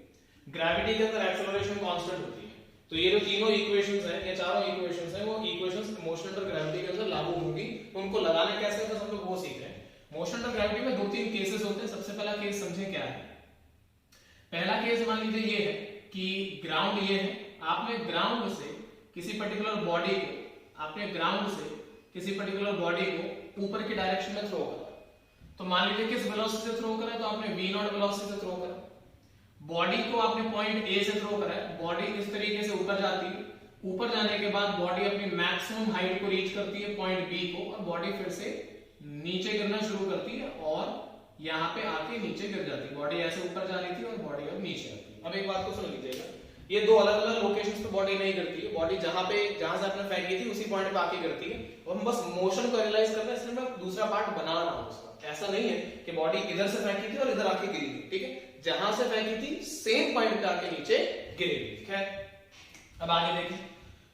ग्रेविटी के अंदर एक्सेलरेशन कांस्टेंट होती है, तो ये जो तीनों इक्वेशंस हैं, ये चारों इक्वेशंस हैं, वो इक्वेशंस मोशन अंडर ग्रेविटी के अंदर लागू होंगी, उनको लगाने कैसे तो सब लोग वो सीख रहे हैं। मोशन अंडर ग्रेविटी में दो तीन केसेस होते हैं, सबसे पहला केस समझे क्या है। पहला केस मान लीजिए ये है कि ग्राउंड ये है, आपने ग्राउंड से किसी पर्टिकुलर बॉडी को, आपने ग्राउंड से किसी पर्टिकुलर बॉडी को ऊपर की डायरेक्शन में थ्रो करा, तो मान लीजिए किस वेलोसिटी से थ्रो करा, तो आपने v0 वेलोसिटी से थ्रो करा, बॉडी को आपने पॉइंट ए से थ्रो करा है, बॉडी इस तरीके से ऊपर जाती है, ऊपर जाने के बाद बॉडी अपनी मैक्सिमम हाइट को रीच करती है पॉइंट बी को, और बॉडी फिर से नीचे गिरना शुरू करती है और यहाँ पे आके नीचे गिर जाती है, बॉडी ऐसे ऊपर जा रही थी और बॉडी अब नीचे आती है। अब एक बात को सुन लीजिएगा, ये दो अलग अलग लोकेशंस पे बॉडी नहीं गिरती है, बॉडी जहां से आपने फेंकी थी उसी पॉइंट पे आके गिरती है, और हम बस मोशन को एनालाइज कर रहे हैं, इसलिए मैं दूसरा पार्ट बना रहा हूं उसका, ऐसा नहीं है कि बॉडी इधर से फेंकी थी और इधर आके गिरी थी, ठीक है, जहां से फेंकी थी सेम पॉइंट पे आके नीचे गिरेगी, ठीक है। अब आगे देखें,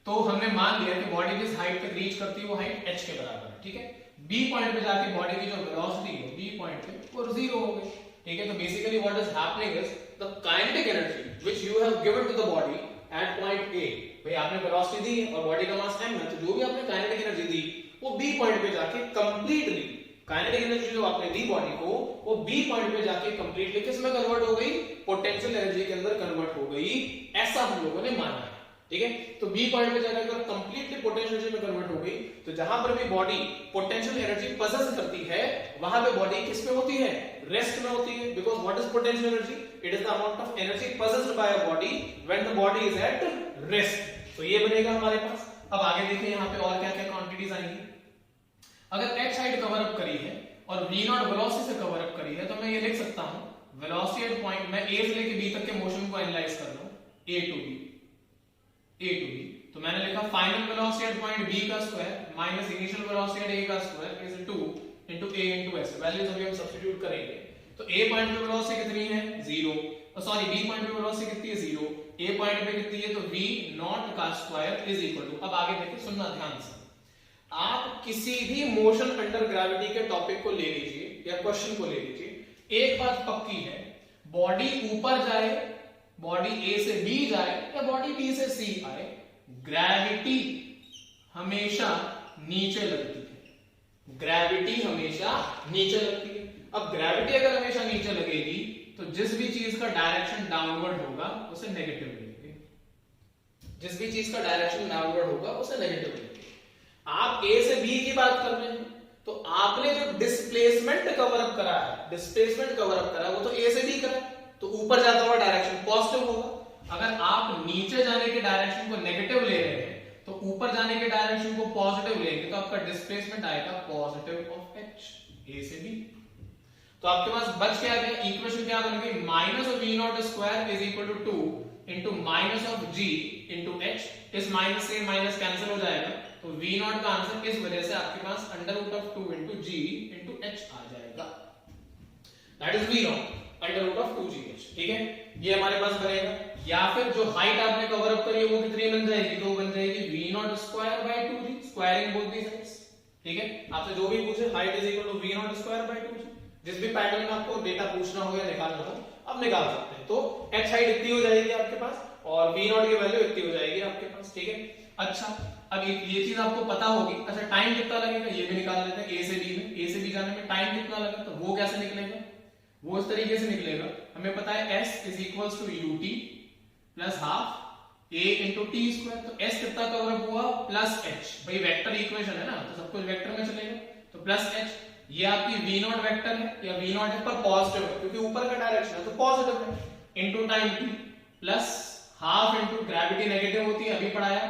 तो हमने मान लिया कि बॉडी किस हाइट तक रीच करती है, वो हाइट h के बराबर है, ठीक है, b पॉइंट पे जाके बॉडी की जो वेलोसिटी है b पॉइंट पे वो 0 हो गई, ठीक है। तो basically what is happening is the kinetic energy which you have given to the body at point a, भाई आपने वेलोसिटी दी और बॉडी का मास m है, तो जो भी आपने काइनेटिक एनर्जी दी वो b पॉइंट पे जाके कंप्लीटली, काइनेटिक एनर्जी जो आपने दी बॉडी को वो b पॉइंट पे जाके कंप्लीटली किस में कन्वर्ट हो गई, पोटेंशियल एनर्जी के अंदर कन्वर्ट हो गई, ऐसा हम लोगों ने माना है, ठीक है। तो b पॉइंट पे जाकर अगर कंप्लीटली पोटेंशियल एनर्जी में कन्वर्ट हो गई, तो जहां पर भी बॉडी पोटेंशियल एनर्जी पजेस करती है वहां पे बॉडी किस में होती है, रेस्ट में होती है, because what is potential energy, it is the amount of energy possessed bye a body when the body is at rest, तो ये बनेगा हमारे पास। अब आगे देखिए यहाँ पे और क्या क्या क्वांटिटीज आएंगी, अगर h हाइट कवर अप करी है और v0 वेलोसिटी से कवर अप करी है, तो मैं ये लिख सकता हूं वेलोसिटी एट पॉइंट, मैं a से लेके b तक के मोशन को एनालाइज कर रहा हूं, a टू b, तो मैंने लिखा final velocity at point b का square minus initial velocity at a का square is 2 into a into s, values अभी हम सब्स्टिट्यूट करेंगे, तो a पॉइंट पे वेलोसिटी कितनी है 0, सॉरी b पॉइंट पे वेलोसिटी कितनी है 0, a पॉइंट पे कितनी है, तो v0 का स्क्वायर इज इक्वल टू, अब आगे देखिए सुनना ध्यान से, आप किसी भी मोशन अंडर ग्रेविटी के टॉपिक को ले लीजिए या क्वेश्चन को ले लीजिए, एक बात पक्की है, बॉडी ऊपर जाए, बॉडी ए से बी जाए या बॉडी बी से सी आए, ग्रेविटी हमेशा नीचे लगती है, ग्रेविटी हमेशा नीचे लगती है। अब ग्रेविटी अगर हमेशा नीचे लगेगी तो जिस भी चीज का डायरेक्शन डाउनवर्ड होगा उसे नेगेटिव लेंगे, जिस भी चीज का डायरेक्शन डाउनवर्ड होगा उसे नेगेटिव लेंगे। आप ए से बी की बात कर रहे हैं तो आपने जो डिस्प्लेसमेंट कवर अप करा है, डिस्प्लेसमेंट कवर अप करा वो तो ए से बी करा है, तो ऊपर जाता हुआ डायरेक्शन पॉजिटिव होगा। अगर आप नीचे जाने के डायरेक्शन को नेगेटिव ले रहे हैं तो ऊपर जाने के डायरेक्शन को पॉजिटिव लेंगे तो आपका डिस्प्लेसमेंट आएगा पॉजिटिव ऑफ एच, ए से बी। तो आपके पास बच क्या गया, इक्वेशन क्या बन गई, minus of v naught square is equal to 2 into minus of g into h. इस माइनस से माइनस कैंसिल हो जाएगा तो वी नॉट का आंसर इस वजह से आपके पास under root of 2 into g into h आ जाएगा, that is v not under root of 2gh। ठीक है, ये हमारे पास बनेगा। या फिर जो हाइट आपने कवर अप करी है वो कितनी बन जाएगी, तो बन जाएगी v naught square by 2g, squaring both the sides. ठीक है, आपसे जो भी पूछे height is equal to v naught square by 2g, जिस भी पैटर्न में आपको डेटा पूछना हो या निकालना हो अब निकाल सकते हैं। तो h हाइट इतनी हो जाएगी आपके पास और v नॉट की वैल्यू इतनी हो जाएगी आपके पास। ठीक है, अच्छा अब ये चीज आपको पता होगी। अच्छा टाइम कितना लगेगा ये भी निकाल लेते हैं। ए से बी में, ए से बी जाने में टाइम कितना लगेगा, तो वो कैसे निकलेगा, वो इस तरीके से निकलेगा। हमें पता है s is equals to ut plus half a into t square. तो s कितना कवर अप हुआ, प्लस h, भाई वेक्टर इक्वेशन है ना तो सब कुछ वेक्टर में चलेगा, तो प्लस h। ये आपकी v नॉट वेक्टर है या v नॉट है पर पॉजिटिव है क्योंकि ऊपर का डायरेक्शन है तो पॉजिटिव है, into time t plus half into gravity negative होती है अभी पढ़ाया,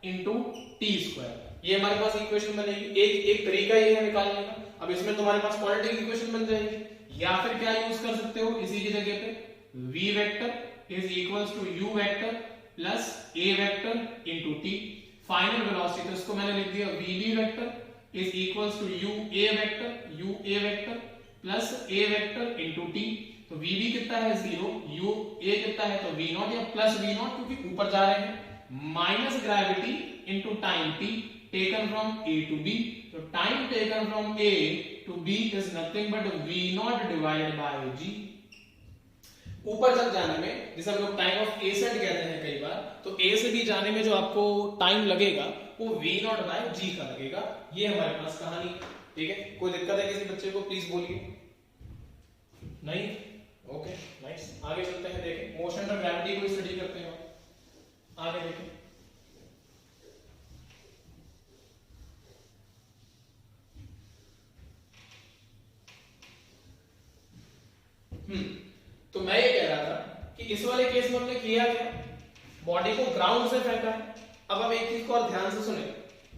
इंटू टी स्क्वायर। ये हमारे पास इक्वेशन बनेगी। एक तरीका ये है निकालने का। अब इसमें तुम्हारे पास क्वाड्रेटिक इक्वेशन बन जाएगी या फिर क्या यूज कर सकते हो इसी की जगह पे v vector is equals to u vector plus a vector into t। Final velocity तो इसको मैंने लिख दिया vb vector is equals to u a vector plus a vector into t। तो vb कितना है 0, u a कितना है तो v नॉट या प्लस v नॉट क्योंकि ऊपर जा रहे हैं, minus gravity into time t taken from a to b। तो time taken from a to b is nothing but v naught divided by g। ऊपर तक जाने में जिसे हम लोग टाइम ऑफ एसेंट कहते हैं कई बार, तो a से b जाने में जो आपको टाइम लगेगा वो v नॉट बाय g का लगेगा। ये हमारे पास कहानी है। ठीक है, कोई दिक्कत है किसी बच्चे को प्लीज बोलिए, नहीं? ओके नाइस, आगे चलते हैं। देखें मोशन और ग्रेविटी को स्टडी करते हैं, आगे देखें। तो मैं ये कह रहा था कि इस वाले केस में हमने किया क्या, बॉडी को ग्राउंड से फेंका है। अब आप एक चीज को और ध्यान से सुने,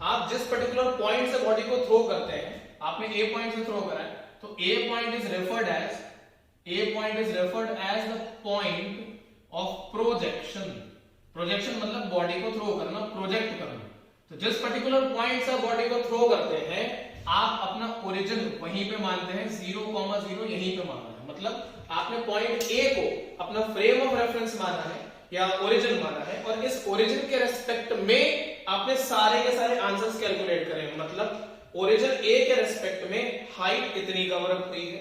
आप जिस पर्टिकुलर पॉइंट से बॉडी को थ्रो करते हैं, आपने ए पॉइंट से थ्रो करा है तो a point is referred as the point of projection. Projection मतलब बॉडी को थ्रो करना, प्रोजेक्ट करना। तो जिस पर्टिकुलर पॉइंट से बॉडी को थ्रो करते हैं आप अपना ओरिजिन वहीं पे मानते हैं, 0,0 यहीं पे मानना है। मतलब आपने पॉइंट ए को अपना फ्रेम ऑफ रेफरेंस माना है या ओरिजिन माना है और इस ओरिजिन के रेस्पेक्ट में आपने सारे के सारे आंसर्स कैलकुलेट करे। मतलब ओरिजिन ए के रेस्पेक्ट में हाइट इतनी कवर अप हुई है,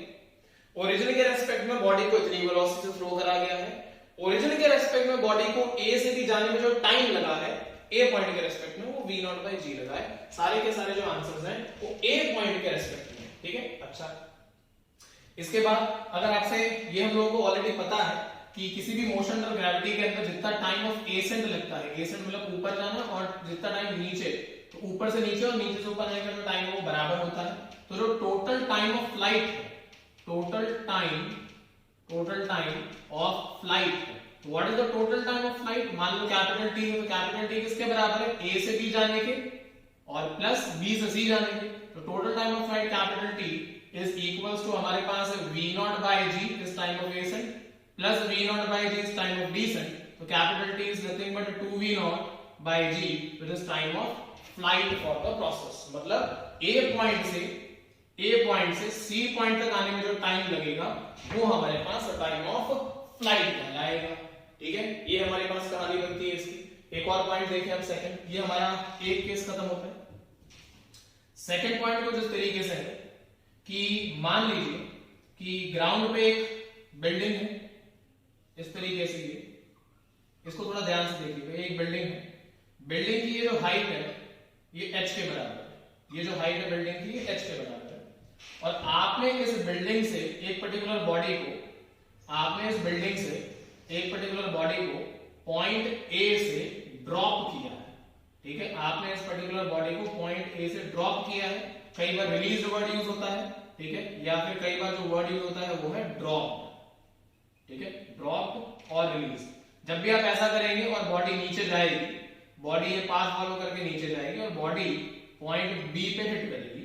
ओरिजिन के रेस्पेक्ट में बॉडी को इतनी वेलोसिटी से थ्रो करा गया है, ओरिजिन के रेस्पेक्ट में बॉडी को ए से बी जाने में जो टाइम लगा है ए पॉइंट के रेस्पेक्ट में वो v नॉट बाय g लगा है। सारे के सारे जो आंसर्स हैं वो ए पॉइंट के रेस्पेक्ट में। ठीक है, अच्छा इसके बाद अगर आपसे ये हम लोगों को ऑलरेडी पता है कि किसी भी मोशन और ग्रेविटी के अंदर जितना टाइम ऑफ एसेंट लगता है, एसेंट मतलब ऊपर जाना, और जितना टाइम नीचे, तो ऊपर से नीचे और नीचे से ऊपर जाने का जो टाइम है वो बराबर होता है। तो जो टोटल टाइम ऑफ फ्लाइट है, टोटल टाइम ऑफ फ्लाइट है, what is the total time of flight. मान लो कैपिटल टी है तो कैपिटल टी किसके बराबर है, ए से बी जाने के और प्लस बी से सी जाने के। तो total time of flight capital t is equals to हमारे पास है v naught by g is time of ascent plus v naught by g is time of descent. तो capital T is nothing but 2v naught by g which is time of flight for the process. मतलब ए पॉइंट से सी पॉइंट तक आने में जो टाइम लगेगा वो हमारे पास टाइम ऑफ फ्लाइट कहलाएगा। ठीक है, ये हमारे पास कहानी बनती है इसकी। एक और पॉइंट देखें अब सेकंड, ये हमारा एक केस खत्म होता है। सेकंड पॉइंट कुछ इस तरीके से है कि मान लीजिए कि ग्राउंड पे एक बिल्डिंग है इस तरीके से, ये इसको थोड़ा ध्यान से देखिएगा। एक बिल्डिंग है, बिल्डिंग की ये जो हाइट है ये h के बराबर है, ये जो हाइट है बिल्डिंग की ये h के बराबर है। और आपने इस बिल्डिंग से एक पर्टिकुलर बॉडी को पॉइंट ए से ड्रॉप किया है, ठीक है, आपने इस पर्टिकुलर बॉडी को पॉइंट ए से ड्रॉप किया है। कई बार रिलीज वर्ड यूज होता है, ठीक है, या फिर कई बार जो वर्ड यूज होता है वो है ड्रॉप, ठीक है, ड्रॉप और रिलीज। जब भी आप ऐसा करेंगे और बॉडी नीचे जाएगी, बॉडी ये पाथ फॉलो करके नीचे जाएगी और बॉडी पॉइंट बी पे हिट करेगी,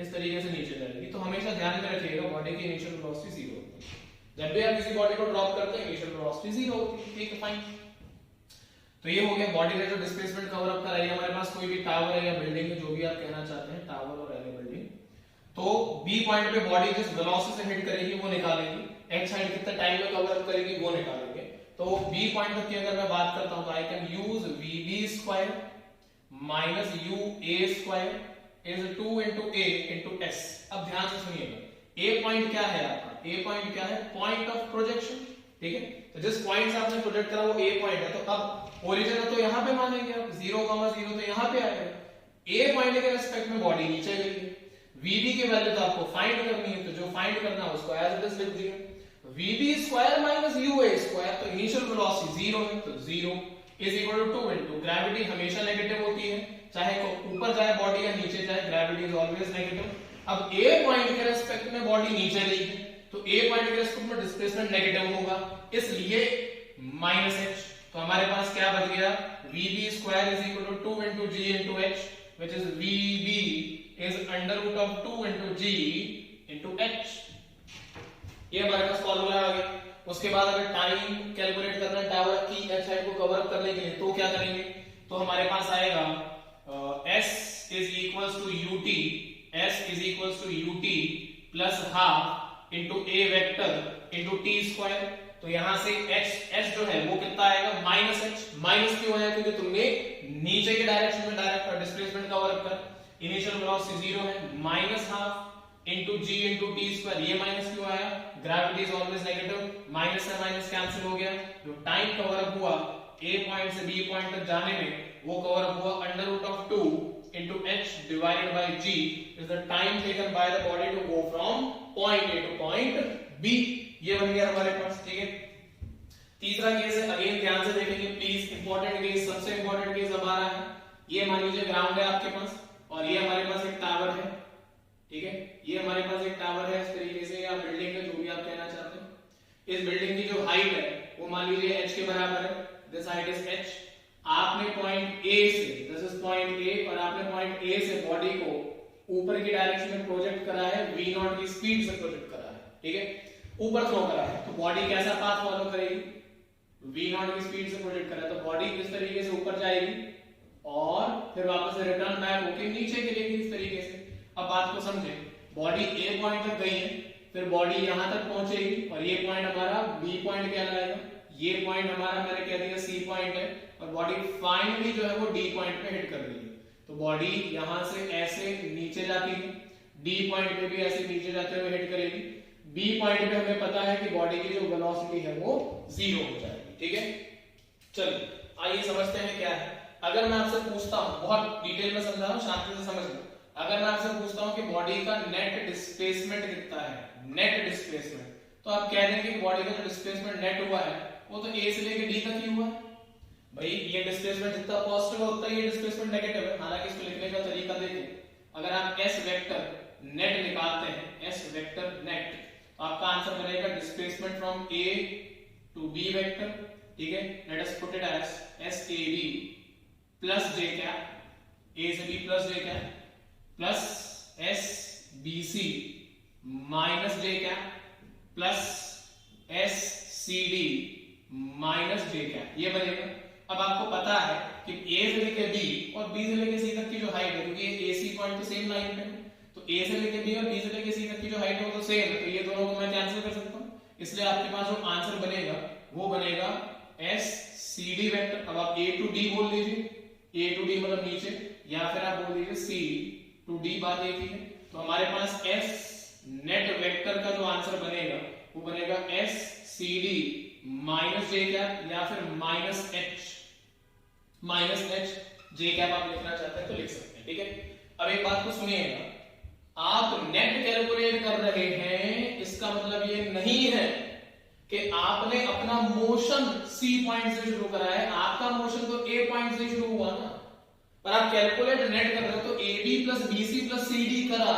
इस तरीके से नीचे जाएगी, तो हमेशा ध्यान में रखिएगा बॉडी की इनिशियल वेलोसिटी 0 होती है। जब भी आप किसी बॉडी को ड्रॉप करते हैं इनिशियल वेलोसिटी 0 होती है, ठीक है, फाइन। तो ये हो गया बॉडी ने जो डिस्प्लेसमेंट कवर अप कराई है। हमारे पास कोई भी टावर है या बिल्डिंग है, जो भी आप कहना चाहते हैं, टावर और एरिया बिल्डिंग, तो बी पॉइंट पे बॉडी जिस वेलोसिटी से हिट करेगी वो निकालेंगे, एक्स साइड कितना टाइम में कवर अप करेगी वो निकालेंगे। तो बी पॉइंट तक की अगर मैं बात करता हूं तो I can use vb² minus ua² is 2 into a into s। अब ध्यान से सुनिएगा, ए पॉइंट क्या है आपका, ए पॉइंट क्या है, पॉइंट ऑफ प्रोजेक्शन, ठीक है। तो जिस पॉइंट से आपने प्रोजेक्ट करा वो ए पॉइंट है, तो अब ओरिजिन तो यहां पे मानेंगे आप, 0,0 तो यहां पे आएगा। ए पॉइंट के रिस्पेक्ट में बॉडी नीचे गई है, vb की वैल्यू तो आपको फाइंड करनी है, तो जो फाइंड करना है उसको एज इट इज लिख दिया, vb² माइनस ua², तो इनिशियल वेलोसिटी 0 है, तो 0 is equal to 2 into gravity हमेशा नेगेटिव होती है, चाहे ऊपर जाए बॉडी या नीचे जाए, ग्रेविटी इज ऑलवेज नेगेटिव। अब ए पॉइंट के रिस्पेक्ट में बॉडी नीचे गई है, तो ए पॉइंट के रिस्पेक्ट में डिस्प्लेसमेंट नेगेटिव होगा, इसलिए -h। तो हमारे पास क्या बच गया, vb² is equal to 2 into g into h, which is vb is under root of 2 into g into h। ये हमारे पास फॉर्मूला आ गया। उसके बाद अगर टाइम कैलकुलेट करना है टावर की एच हाइट को कवर अप करने के लिए, तो क्या करेंगे, तो हमारे पास आएगा s is equals to ut plus half into a vector into t²। तो यहां से h जो है वो कितना आएगा, -h। माइनस क्यों आया, क्योंकि तुमने नीचे के डायरेक्शन में डायरेक्ट डिस्प्लेसमेंट कवर अप कर, इनिशियल वेलोसिटी 0 है, -half into g into t²। ये माइनस क्यों आया, gravity is always negative, minus से माइनस कैंसिल हो गया। जो टाइम कवर अप हुआ a पॉइंट से b पॉइंट तक जाने में, वो कवर अप हुआ under root of 2 into h divided by g is the time taken by the body to go from point A to point B। ये बन गया हमारे पास, ठीक है। तीसरा केस है, अगेन ध्यान से देखेंगे प्लीज, इंपॉर्टेंट केस, सबसे इंपॉर्टेंट केस हमारा है, ये मान लीजिए ग्राउंड है आपके पास और ये हमारे पास एक टावर है, ठीक है, ये हमारे पास एक टावर है इस तरीके से, या बिल्डिंग है, जो भी आप कहना चाहते हैं। इस बिल्डिंग की जो हाइट है वो मान लीजिए h के बराबर है, दिस हाइट इज h। आपने पॉइंट A से, दिस इज पॉइंट A, और आपने पॉइंट A से बॉडी को ऊपर की डायरेक्शन में प्रोजेक्ट करा है, v0 की स्पीड से प्रोजेक्ट करा है, ठीक है, ऊपर थ्रो करा है। तो बॉडी कैसा पाथ फॉलो करेगी, v0 की स्पीड से प्रोजेक्ट करा है, तो बॉडी इस तरीके से ऊपर जाएगी और फिर वापस से रिटर्न बैक होकर नीचे गिरेगी इस तरीके से। अब बात को समझे, बॉडी A पॉइंट तक गई है, फिर बॉडी यहां तक पहुंचेगी और ये पॉइंट हमारा B पॉइंट कहलाएगा, ये पॉइंट हमारा मैंने कह दिया C पॉइंट है, और बॉडी फाइनली जो है वो D पॉइंट पे हिट कर रही है। तो बॉडी यहां से ऐसे नीचे जाती है, D पॉइंट पे भी ऐसे नीचे जाते हुए हिट करेगी, B पॉइंट पे हमें पता है कि बॉडी की जो वेलोसिटी है वो 0 हो जाएगी, ठीक है। चलिए आइए समझते हैं क्या है। अगर मैं आपसे पूछता हूं, बहुत डिटेल में समझा रहा हूं, शांति से समझ लो, अगर मैं आपसे पूछता हूं कि बॉडी का नेट डिस्प्लेसमेंट कितना है, नेट डिस्प्लेसमेंट, तो आप कह देंगे कि बॉडी का जो डिस्प्लेसमेंट नेट हुआ है वो तो A से लेकर D तक ही हुआ है। भाई ये डिस्प्लेसमेंट जितना पॉजिटिव होता है ये डिस्प्लेसमेंट नेगेटिव है, हालांकि इसको लिखने का तरीका देखें। अगर आप s वेक्टर नेट निकालते हैं, s वेक्टर नेट, तो आपका आंसर बनेगा displacement from A to B vector, ठीक है, let us put it as SAB plus j cap, A से B plus j cap plus SBC minus j cap plus SCD minus j cap, ये बनेगा। अब आपको पता है कि A से लेके B और B से लेके C तक की जो हाइट है, क्योंकि ये AC पॉइंट तो सेम लाइन पे है, तो A से लेके B और B से लेके C तक की जो हाइट है वो तो सेम है, तो ये दोनों को मैं कैंसिल कर सकता हूं, इसलिए आपके पास जो आंसर बनेगा वो बनेगा SCD वेक्टर। अब आप A टू D बोल लीजिए, A टू D मतलब नीचे, या फिर आप बोल दीजिए C टू D, बात एक ही है। तो हमारे पास S नेट वेक्टर का जो आंसर बनेगा वो बनेगा SCD माइनस j कैप या फिर माइनस h j कैप आप लिखना चाहते हैं तो लिख सकते हैं, ठीक है। अब एक बात को सुनिएगा, आप नेट कैलकुलेट कर रहे हैं, इसका मतलब ये नहीं है कि आपने अपना मोशन सी पॉइंट से शुरू करा है। आपका मोशन तो ए पॉइंट से शुरू हुआ ना, पर आप कैलकुलेट नेट कर रहे हो तो A B plus B C plus C D करा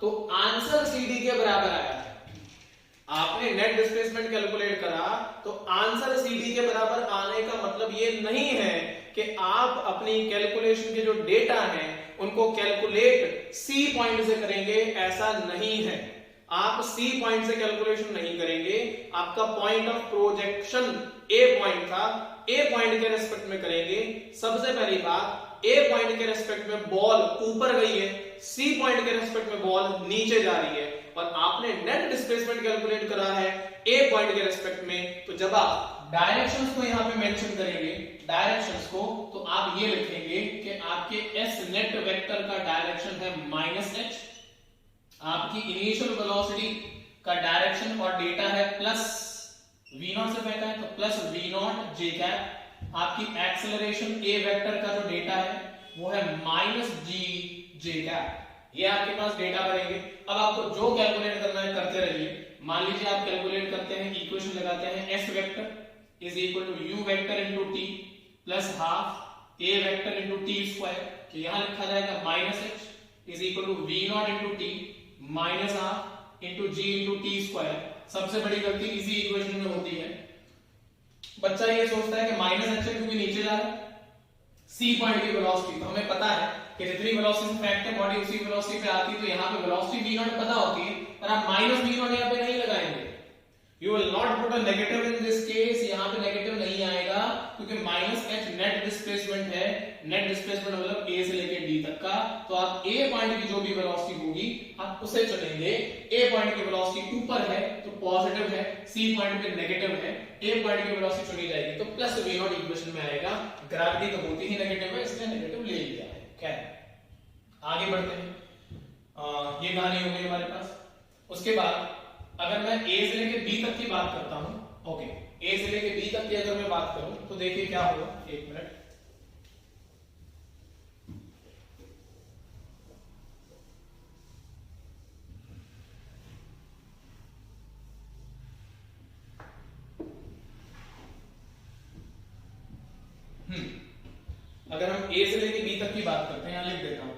तो आंसर सी डी के बराबर आया है। आपने नेट डिस्प्लेसमेंट कैलकुलेट करा तो आंसर सी डी के बराबर आने का मतलब ये नहीं है कि आप अपनी कैलकुलेशन के जो डेटा हैं उनको कैलकुलेट सी पॉइंट से करेंगे, ऐसा नहीं है। आप सी पॉइंट से कैलकुलेशन नहीं करेंगे, आपका point of projection A point था, ए पॉइंट के रेस्पेक्ट में करेंगे। सबसे पहली बात, ए पॉइंट के रेस्पेक्ट में बॉल ऊपर गई है, सी पॉइंट के रेस्पेक्ट में बॉल नीचे जा रही है, और आपने नेट डिस्प्लेसमेंट कैलकुलेट करा है ए पॉइंट के रेस्पेक्ट में। तो जब आप डायरेक्शंस को यहां पे मेंशन करेंगे, डायरेक्शंस को, तो आप ये लिखेंगे कि आपके एस नेट वेक्टर का डायरेक्शन है -h, आपकी इनिशियल वेलोसिटी का डायरेक्शन और डेटा है प्लस v0 से फेंका है तो प्लस v0 j कैप, आपकी एक्सेलरेशन a वेक्टर का जो डेटा है वो है -g j कैप। ये आपके पास डेटा बनेंगे। अब आपको जो कैलकुलेट करना है करते रहिए। मान लीजिए आप कैलकुलेट करते हैं, इक्वेशन लगाते हैं s vector is equal to u vector into t plus half a vector into t square, तो यहां लिखा जाएगा -h is equal to v0 into t minus half into g into t square. सबसे बड़ी गलती इसी इक्वेशन में होती है, बच्चा ये सोचता है कि -h क्योंकि नीचे जा रहा है, सी पॉइंट की वेलोसिटी, तो हमें पता है कि जितनी वेलोसिटी से फेंकते हैं बॉडी उसी वेलोसिटी पे आती है, तो यहाँ पे वेलोसिटी v0 पता होती है, पर आप -v0 यहाँ पे नहीं लगाएंगे। You will not put a negative in this case, यहाँ पे नेगेटिव नहीं आएगा क्योंकि -h नेट डिस्प्लेसमेंट है। नेट डिस्प्लेसमेंट मतलब a से लेके d तक का, तो आप a पॉइंट की जो भी वेलोसिटी होगी आप उसे चुनेंगे। a पॉइंट की वेलोसिटी ऊपर है तो पॉजिटिव है, c पॉइंट पे नेगेटिव है, a पॉइंट की वेलोसिटी चुनी जाएगी तो प्लस v0 इक्वेशन में आएगा। ग्रेविटी तो होती ही नेगेटिव है, इसलिए नेगेटिव ले लिया है। खैर आगे बढ़ते हैं। ये कहानी हो गई हमारे पास। उसके बाद अगर मैं a से लेके b तक की बात करता हूं, ओके, a से लेके b तक की अगर मैं बात करूं तो देखिए क्या होगा। एक मिनट, अगर हम a से लेके b तक की बात करते हैं, यहां लिख देता हूं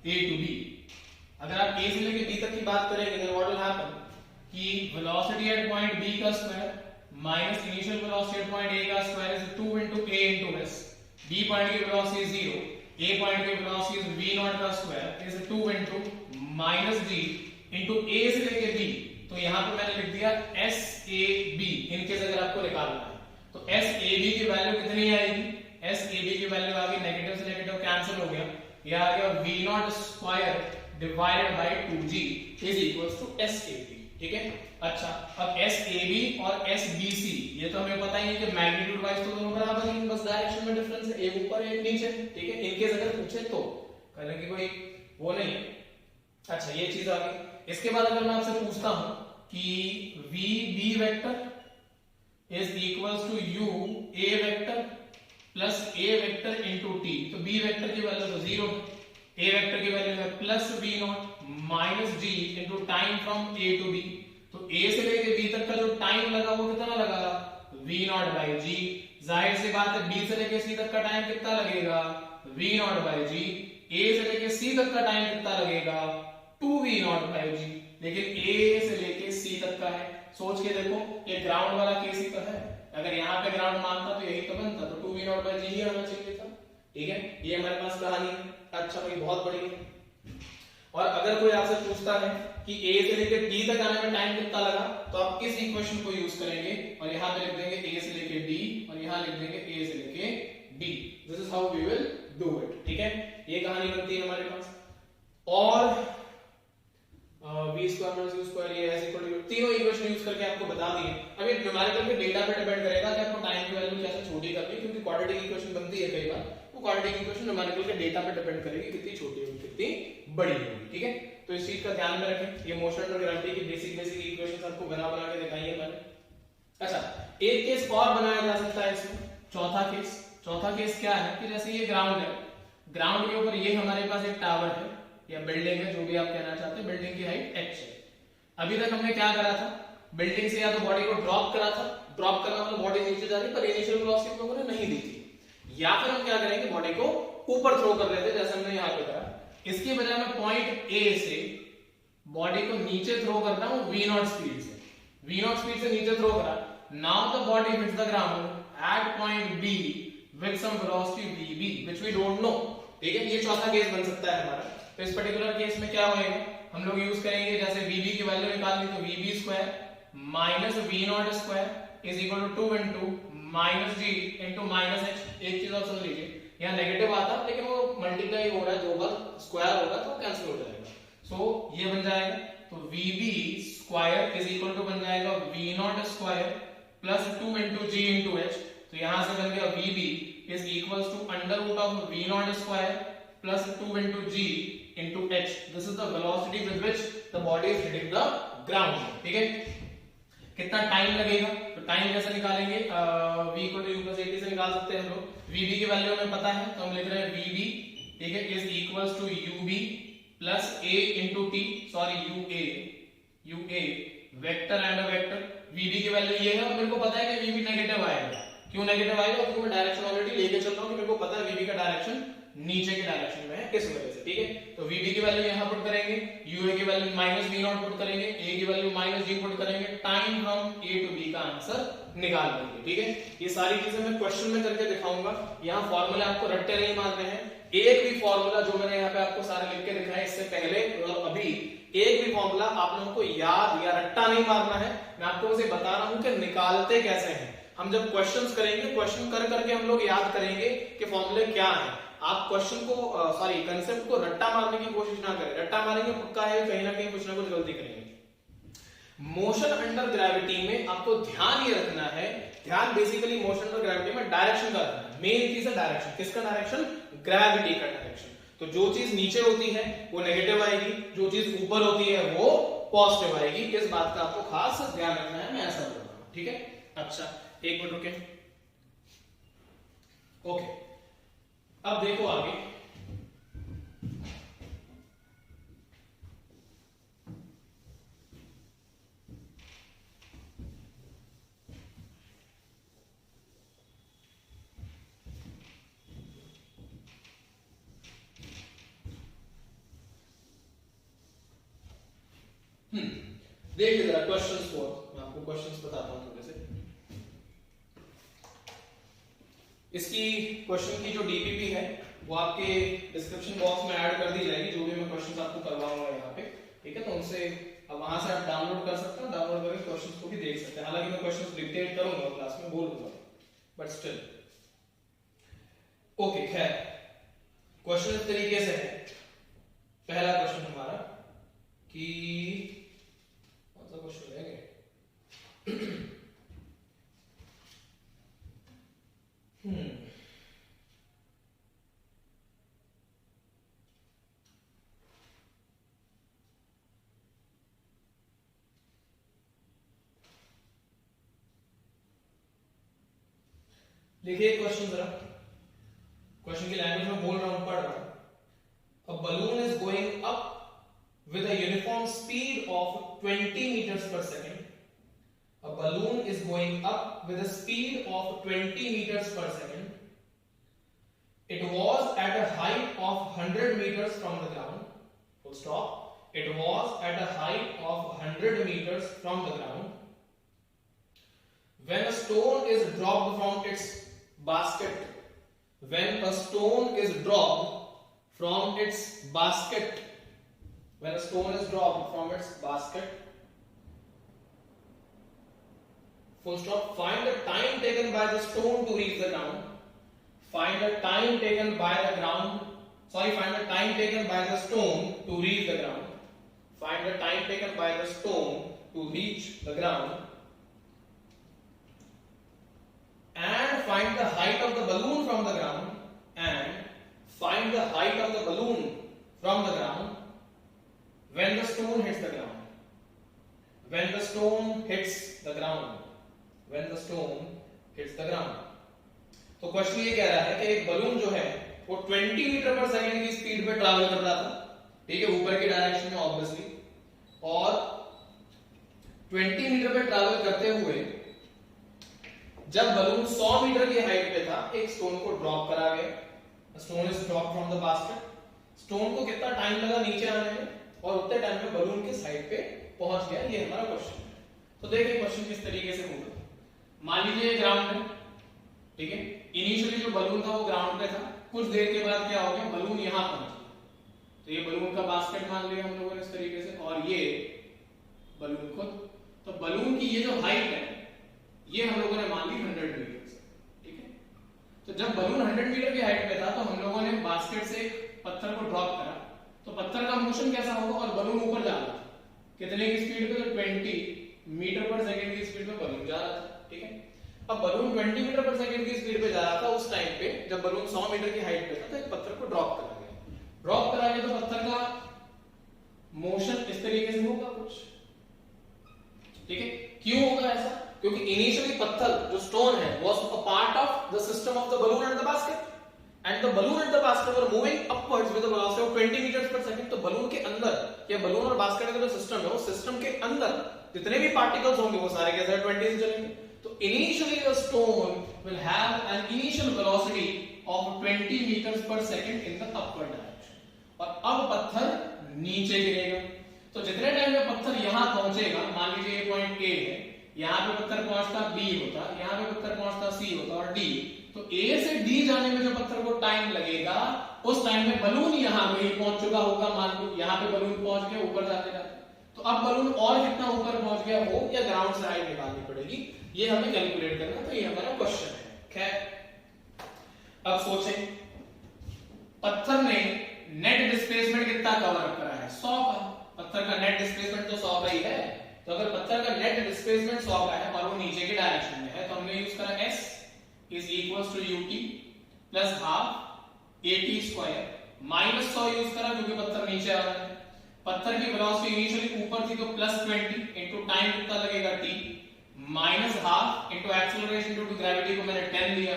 a to b। अगर आप a से लेके b तक की बात करेंगे then what will happen कि velocity at point b का square minus initial velocity at point a का square is 2 into a into s। b point की वेलोसिटी 0, a पॉइंट की वेलोसिटी v0 का square is 2 into -g into a से लेके b। तो यहां पे मैंने लिख दिया sab, इनकेस अगर आपको निकालना है तो sab की वैल्यू कितनी आएगी, sab की वैल्यू आ गई, नेगेटिव से नेगेटिव कैंसिल हो गया, ये आ गया v0 square divided by 2g is equals to sab। ठीक है, अच्छा अब sab और sbc ये तो हमें पता ही है कि मैग्नीट्यूड वाइज तो दोनों बराबर हैं, बस डायरेक्शन में डिफरेंस है, एक ऊपर एक नीचे। ठीक है, इनकेस अगर पूछे तो कहने की कोई वो नहीं है। अच्छा ये चीज आ गई। इसके बाद अगर मैं आपसे पूछता हूं कि vb vector is equals to u a vector plus a vector into t, तो b वेक्टर की वैल्यू तो 0, a वेक्टर की वैल्यू है plus v0 minus g into time from a to b। तो a से लेके b तक का जो टाइम लगा वो कितना लगा, v0 बाय g। जाहिर सी बात है b से लेके c तक का टाइम कितना लगेगा, v0 बाय g। a से लेके c तक का टाइम कितना लगेगा, 2v0 बाय g। लेकिन a से लेके c तक का है, सोच के देखो ये ग्राउंड वाला केस ही तो है, अगर यहाँ पे ग्राउंड मानता तो यही तो बनता, तो 2v0 बाय g ही आना चाहिए था। ठीक है, ये हमारे पास कहानी है। अच्छा भाई बहुत बढ़िया। और अगर कोई आपसे पूछता है कि a से लेके d तक आने में टाइम कितना लगा, तो आप इस इक्वेशन को यूज करेंगे और यहाँ पे लिख देंगे a से लेके d और यहाँ लिख देंगे a से लेके d। This is how we will do it. ठीक है, ये कहानी बनती है हमारे पास। और v square minus u square ये ऐसे इक्वल टू, तीनों इक्वेशन यूज करके आपको बता दिए। अब ये न्यूमेरिकल के डेटा पे डिपेंड करेगा कि आपको टाइम की वैल्यू कैसे छोटी करनी है, क्योंकि क्वाड्रेटिक इक्वेशन बनती है कई बार, वो क्वाड्रेटिक इक्वेशन न्यूमेरिकल के डेटा पे डिपेंड करेगी कितनी छोटी होगी कितनी बड़ी होगी। ठीक है, तो इस चीज का ध्यान में रखें। ये मोशन और ग्रेविटी की बेसिक इक्वेशंस आपको बना के दिखाई है मैंने। अच्छा एक केस और बनाया जा सकता है इसमें, चौथा केस क्या है कि जैसे ये ग्राउंड है, ग्राउंड के ऊपर ये हमारे पास एक टावर है या बिल्डिंग है, जो भी आप कहना चाहते हैं, बिल्डिंग की हाइट h है। अभी तक हमने क्या करा था, बिल्डिंग से या तो बॉडी को ड्रॉप करा था, ड्रॉप करना मतलब बॉडी नीचे जा रही पर इनिशियल वेलोसिटी लोगों ने नहीं दी थी, या फिर हम क्या करेंगे बॉडी को ऊपर थ्रो कर रहे थे जैसे हमने यहाँ पे करा। इसकी बजाय मैं पॉइंट ए से बॉडी को नीचे थ्रो कर रहा हूं v0 स्पीड से, v0 स्पीड से नीचे थ्रो करा। Now the body hits the ground at point B with some velocity vb which we don't know. ठीक है, ये चौथा केस बन सकता है हमारा। तो इस पर्टिकुलर केस में क्या होएगा, हम लोग यूज करेंगे जैसे vb की वैल्यू निकालनी तो vb square minus v0 square is equal to 2 into minus g into minus h। एक चीज और समझ लीजिए, यहाँ नेगेटिव आता है लेकिन वो मल्टीप्लाई हो रहा है, दो बार स्क्वायर होगा तो कैंसिल हो जाएगा। सो ये बन जाएगा तो vb square is equal to बन जाएगा v0 square plus 2 into g into h। तो यहां से बन गया vb is equals to under root of v0 square plus 2 into g into h। This is the velocity with which the body is hitting the ground. ठीक है, कितना टाइम लगेगा, तो टाइम कैसे निकालेंगे, v equal to u plus at से निकाल सकते हैं हम लोग। vb की वैल्यू हमें पता है तो हम लिख रहे हैं vb, ठीक है, is equals to ub plus a into t, sorry ua vector and vector. vb की वैल्यू ये है और मेरे को पता है कि vb नेगेटिव आएगा। क्यों नेगेटिव आएगा, क्योंकि मैं डायरेक्शन ऑलरेडी लेके चल रहा हूं कि मेरे को पता है vb का डायरेक्शन नीचे के डायरेक्शन में है, इस वजह से। ठीक है, तो vb की वैल्यू यहां पुट करेंगे, ua की वैल्यू माइनस v0 पुट करेंगे, a की वैल्यू माइनस g पुट करेंगे, time from a to b का आंसर निकाल लेंगे। ठीक है, ये सारी चीजें मैं क्वेश्चन में करके दिखाऊंगा। यहाँ फॉर्मूला आपको रट्टे नहीं मारने हैं। एक भी फॉर्मूला जो मैंने यहाँ पे आपको सारे लिख के दिखाए इससे पहले और अभी, एक भी फॉर्मूला आप लोगों को याद या रट्टा नहीं मारना है। मैं आपको उसे बता रहा हूं कि निकालते कैसे हैं। हम जब क्वेश्चंस करेंगे, क्वेश्चन कर करके हम लोग याद करेंगे कि फॉर्मूले क्या है। आप क्वेश्चन को सॉरी कंसेप्ट को रट्टा मारने की कोशिश ना करें। रट्टा मारेंगे पक्का है कहीं ना कहीं कुछ ना कुछ गलती करेंगे। मोशन अंडर ग्रेविटी में आपको ध्यान ये रखना है, ध्यान बेसिकली मोशन अंडर ग्रेविटी में डायरेक्शन का रखना है। मेन चीज है डायरेक्शन। किसका डायरेक्शन, ग्रेविटी का डायरेक्शन। तो जो चीज नीचे होती है वो नेगेटिव आएगी, जो चीज ऊपर होती है वो पॉजिटिव आएगी। इस बात का आपको खास ध्यान रखना है, मैं ऐसा बोल रहा हूं। ठीक है, अच्छा एक मिनट रुके। ओके, अब देखो आगे। देखिए जरा क्वेश्चंस को, मैं आपको क्वेश्चंस बताता हूं थोड़े से। इसकी क्वेश्चन की जो डीपीपी है वो आपके डिस्क्रिप्शन बॉक्स में ऐड कर दी जाएगी, जो भी मैं क्वेश्चंस आपको करवाऊंगा यहाँ पे। ठीक है, तो उनसे अब वहां से आप डाउनलोड कर सकते हैं, डाउनलोड करके क्वेश्चंस को भी देख सकते हैं। हालांकि मैं क्वेश्चंस डिक्टेट करूंगा, क्लास में बोलूंगा, बट स्टिल ओके। खैर, क्वेश्चन इस तरीके से है। पहला क्वेश्चन हमारा कि कौन सा क्वेश्चन है, देखिए क्वेश्चन जरा। क्वेश्चन की लैंग्वेज में बोल रहा हूं, पढ़ रहा हूं। A balloon is going up with a uniform speed of 20 meters per second. A balloon is going up with a speed of 20 meters per second. It was at a height of 100 meters from the ground. Full stop. It was at a height of 100 meters from the ground. When a stone is dropped from its basket, when a stone is dropped from its basket, when a stone is dropped from its basket, full stop, find the time taken by the stone to reach the ground. Find the time taken by the ground, find the time taken by the stone to reach the ground. Find the time taken by the stone to reach the ground. And find the height of the balloon from the ground. And find the height of the balloon from the ground when the stone hits the ground. When the stone hits the ground. When the stone hits the ground. तो क्वेश्चन ये कह रहा है कि एक बलून जो है वो 20 मीटर पर सेकंड की स्पीड पे ट्रैवल कर रहा था, ठीक है, ऊपर की डायरेक्शन में ऑब्वियसली, और 20 मीटर पे ट्रैवल करते हुए जब बलून 100 मीटर की हाइट पे था, एक स्टोन को ड्रॉप करा गया। Stone is drop from the basket. Stone को कितना टाइम लगा नीचे आने में, और उतने टाइम में बलून किस हाइट पे पहुंच गया, ये हमारा क्वेश्चन है। तो देखिए क्वेश्चन किस तरीके से होगा। मान लीजिए ग्राउंड है, ठीक है, इनिशियली जो बलून था वो ग्राउंड पे था, कुछ देर के बाद क्या हो गया, बलून यहां पहुंच गया। तो ये बलून का बास्केट मान लिया हम लोगों ने इस तरीके से, और ये बलून खुद। तो बलून की ये जो हाइट है ये हम लोगों ने मान ली 100 मीटर, ठीक है। तो जब बलून 100 मीटर की हाइट पे था तो हम लोगों ने बास्केट से पत्थर को ड्रॉप करा, तो पत्थर का मोशन कैसा होगा, और बलून ऊपर जा रहा था, कितने की स्पीड पे, तो 20 मीटर पर सेकंड की स्पीड पे बलून जा रहा था, ठीक है। अब बलून 20 मीटर पर सेकंड की स्पीड पे जा रहा था, उस टाइम पे जब बलून 100 मीटर की हाइट पे था, तो एक पत्थर को ड्रॉप करा गया। ड्रॉप करा गया तो पत्थर का मोशन इस तरीके से होगा कुछ, ठीक है। क्यों होगा ऐसा, क्योंकि इनिशियली पत्थर जो स्टोन है was a part of the system of the balloon and the basket, and the balloon and the basket were moving upwards with the velocity of 20 metres per second. तो बलून के अंदर या बलून और बास्केट का जो सिस्टम है, उस सिस्टम के अंदर जितने भी पार्टिकल्स होंगे वो सारे के सारे 20 से चलेंगे। तो initially the stone will have an initial velocity of 20 metres per second in the upward direction, और अब पत्थर नीचे गिरेगा। तो जितने टाइम में पत्थर यहां पहुंचेगा, मान लीजिए ये पॉइंट ए है, यहां पे पत्थर पहुंचता बी होता, यहां पे पत्थर पहुंचता सी होता और डी, तो ए से डी जाने में जो पत्थर को टाइम लगेगा, उस टाइम में बलून यहां पे पहुंच चुका होगा। मान लो यहां पे बलून पहुंच गया ऊपर जाते जाते, तो अब बलून और कितना ऊपर पहुंच गया हो, या ग्राउंड से हाइट निकालनी पड़ेगी, ये हमें कैलकुलेट करना है। तो ये हमारा क्वेश्चन है। खैर अब सोचें, पत्थर ने नेट डिस्प्लेसमेंट कितना कवर करा है, 100 का। पत्थर का नेट डिस्प्लेसमेंट तो 100 का ही है, तो अगर पत्थर का नेट डिस्प्लेसमेंट 100 का है और वो नीचे की डायरेक्शन में है, तो हमने यूज करा s is equals to ut plus half at square minus 100 use करा क्योंकि पत्थर नीचे आ रहा है। पत्थर की वेलोसिटी इनिशियली ऊपर थी तो प्लस 20 इनटू टाइम कितना लगेगा t, minus half into acceleration due to gravity को मैंने 10 लिया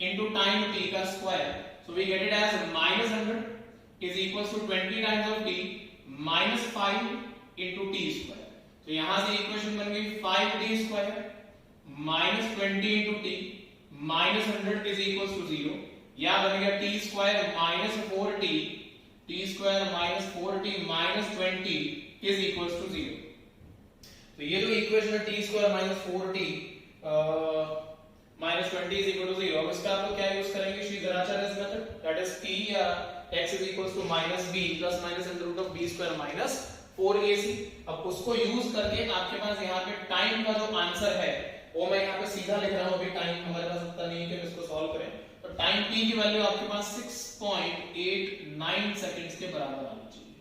इनटू टाइम t का square, so we get it as minus 100 is equals to 20 times of t minus 5 into t square. तो यहां से इक्वेशन बन गई 5t square minus 20 into t minus 100 is equals to 0, या बन गया t square minus 4t, t square minus 4t minus 20 is equals to 0। तो ये जो इक्वेशन है t square minus 4t minus 20 is equal to 0, अब इसका आप लोग क्या यूज करेंगे, श्रीधराचार्य's मेथड, दैट इज t या x is equals to minus b plus minus under root of b square minus 4ac। अब उसको यूज करके आपके पास यहाँ पे टाइम का जो आंसर है वो मैं यहाँ पे सीधा लिख रहा हूँ, अभी टाइम हमारे पास इतना नहीं है कि हम इसको सॉल्व करें। तो टाइम t की वैल्यू आपके पास 6.89 सेकंड्स के बराबर आनी चाहिए।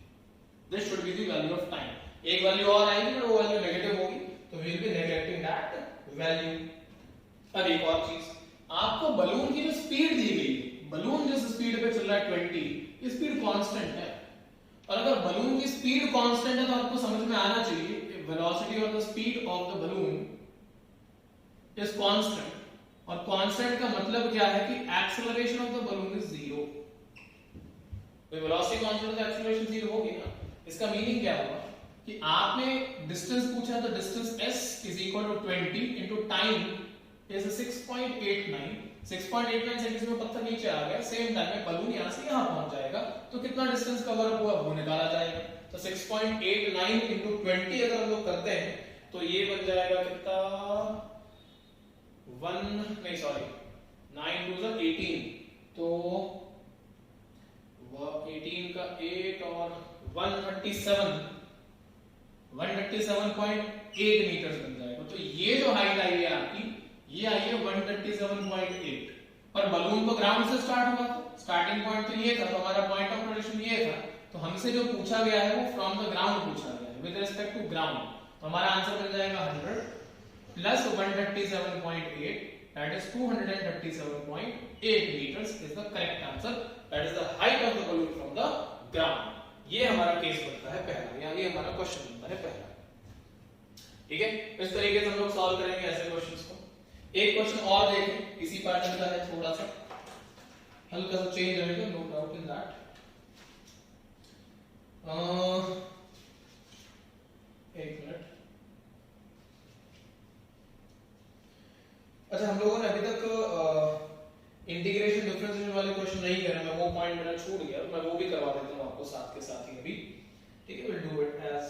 This should be the value of time. एक वैल्यू और आएगी पर वो वैल्यू नेगेटिव होगी, तो we will be neglecting that value. अब एक और चीज, आपको बलून की जो स्पीड दी गई है, बलून जिस स्पीड पे चल रहा है 20, ये स्पीड कांस्टेंट है, और अगर बलून की स्पीड कांस्टेंट है तो आपको समझ में आना चाहिए वेलोसिटी और the speed of the balloon is constant, और कांस्टेंट का मतलब क्या है कि acceleration of the balloon is 0। तो वेलोसिटी कांस्टेंट तो एक्सेलरेशन 0 होगी ना। इसका मीनिंग क्या होगा कि आपने डिस्टेंस पूछा है, तो distance s is equal to 20 into time is 6.89 seconds में पत्थर नीचे आ गया, सेम टाइम में बलून यहां से यहां पहुंच जाएगा, तो कितना डिस्टेंस कवर हुआ वो निकाला जाएगा। तो 6.89 इनटू 20 अगर हम लोग करते हैं तो ये बन जाएगा कितना, 9 2 18, तो 18 का 8 और 137.8 मीटर बन जाएगा। तो ये जो हाइट आई है आपकी, ये आई है 137.8, पर बलून तो ग्राउंड से स्टार्ट हुआ था, स्टार्टिंग पॉइंट तो ये था, तो हमारा पॉइंट ऑफ रोटेशन ये था, तो हमसे जो पूछा गया है वो फ्रॉम द ग्राउंड पूछा गया है विद रिस्पेक्ट टू ग्राउंड। तो हमारा आंसर बन जाएगा 100 plus 137.8, that is 237.8 meters is the correct answer, that is the height of the balloon from the ground। ये हमारा केस बनता है पहला, या ये हमारा क्वेश्चन बनता है पहला। ठीक है, इस तरीके से हम लोग सॉल्व करेंगे ऐसे क्वेश्चंस को। एक क्वेश्चन और देखें, इसी पैटर्न का है थोड़ा सा। हल्का सा चेंज रहेगा, नो डाउट इन दैट। एक मिनट। अच्छा, हम लोगों ने अभी तक इंटीग्रेशन डिफरेंशिएशन वाले क्वेश्चन नहीं करे, मैं वो पॉइंट मेरा छूट गया, मैं वो भी करवा देता हूँ आपको साथ के साथ ही अभी, ठीक है। Will do it as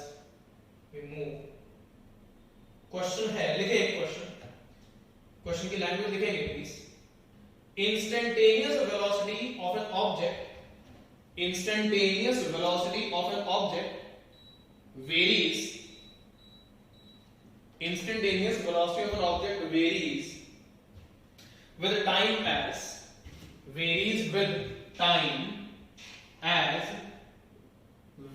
we move. Question है, लिखे एक क्वेश्चन, क्वेश्चन की लैंग्वेज लिखेंगे please. Instantaneous velocity of an object, instantaneous velocity of an object varies, instantaneous velocity of an object varies with time as, varies with time as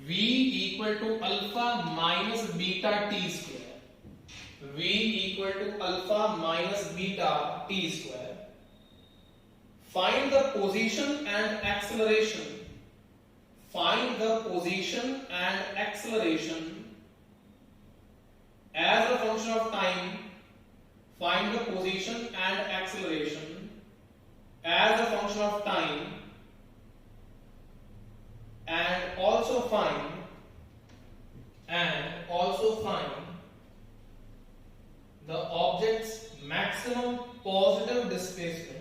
v equal to alpha minus beta t square, v equal to alpha minus beta t square. Find the position and acceleration. Find the position and acceleration as a function of time. Find the position and acceleration as a function of time, and also find the object's maximum positive displacement.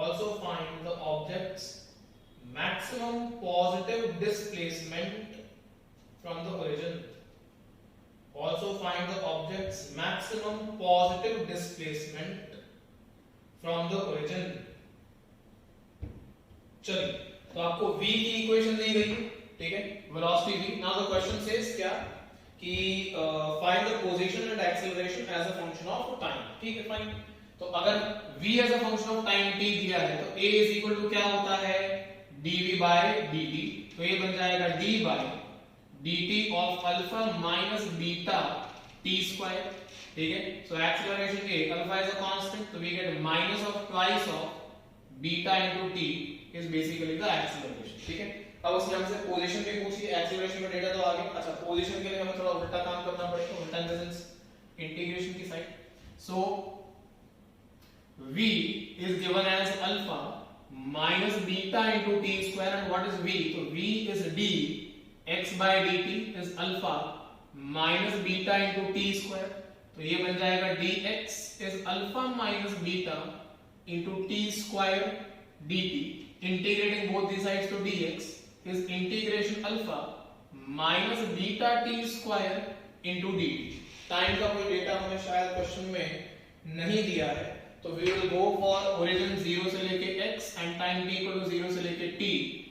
Also find the object's maximum positive displacement from the origin. Also find the object's maximum positive displacement from the origin. चलिए, तो आपको v की इक्वेशन दी गई है, ठीक है, velocity v। Now the question says क्या कि find the position and acceleration as a function of time, ठीक है, फाइन। तो अगर v as a function of time t दिया है तो a इज इक्वल टू क्या होता है, dv बाय dt। तो ये बन जाएगा d by dt of alpha minus beta t square, ठीक है। So acceleration a, alpha is a constant, तो we get minus of twice of beta into t is basically the acceleration, ठीक है। अब उसने हमसे पोजीशन भी पूछी, एक्सेलरेशन का डेटा तो आ गया। अच्छा, पोजीशन के लिए हमें थोड़ा उल्टा काम करना पड़ेगा, उल्टा इन द सेंस इंटीग्रेशन की side. So v is given as alpha minus beta into t square, and what is v? So v is d x by dt is alpha minus beta into t square, तो ये बन जाएगा dx is alpha minus beta into t square dt. Integrating both these sides to dx is integration alpha minus beta t square into dt. Time का कोई डेटा हमें शायद क्वेश्चन में नहीं दिया है, तो we will go for origin 0 से लेके x and time t equal to 0 से लेके t.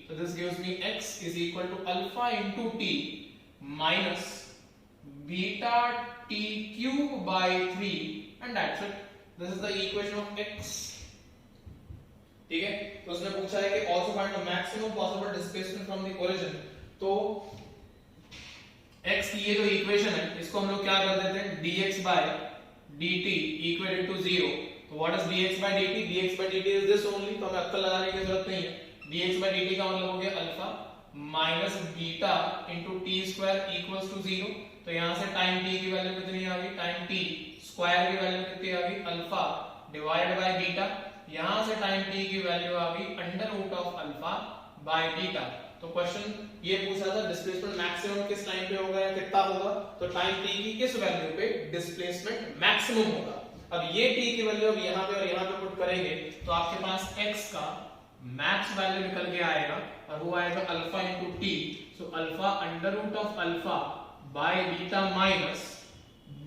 So this gives me x is equal to alpha into t minus beta t cube by 3, and that's it. This is the equation of x, ठीक है। तो उसने पूछा है कि also find the maximum possible displacement from the origin। तो x की ये जो इक्वेशन है इसको हम लोग क्या कर देते हैं, dx by dt equal to 0। तो what is dx by dt? dx by dt is this only, तो हमें अक्कल लगाने की जरूरत नहीं है। dx by dt का मतलब हो गया alpha minus beta into t square equals to 0। तो यहां से टाइम t की वैल्यू कितनी आ गई, टाइम t स्क्वायर की वैल्यू कितनी आ गई, अल्फा डिवाइडेड बाय बीटा। यहां से टाइम t की वैल्यू आ गई under root of alpha by beta. तो क्वेश्चन ये पूछा था डिस्प्लेसमेंट मैक्सिमम किस टाइम पे होगा या कितना होगा, तो टाइम t की किस वैल्यू पे डिस्प्लेसमेंट मैक्सिमम होगा। अब ये t की वैल्यू अब यहां पे और यहां पे पुट करेंगे तो आपके पास x का मैक्स वैल्यू निकल के आएगा, और वो आएगा alpha into t। So alpha under root of alpha by beta minus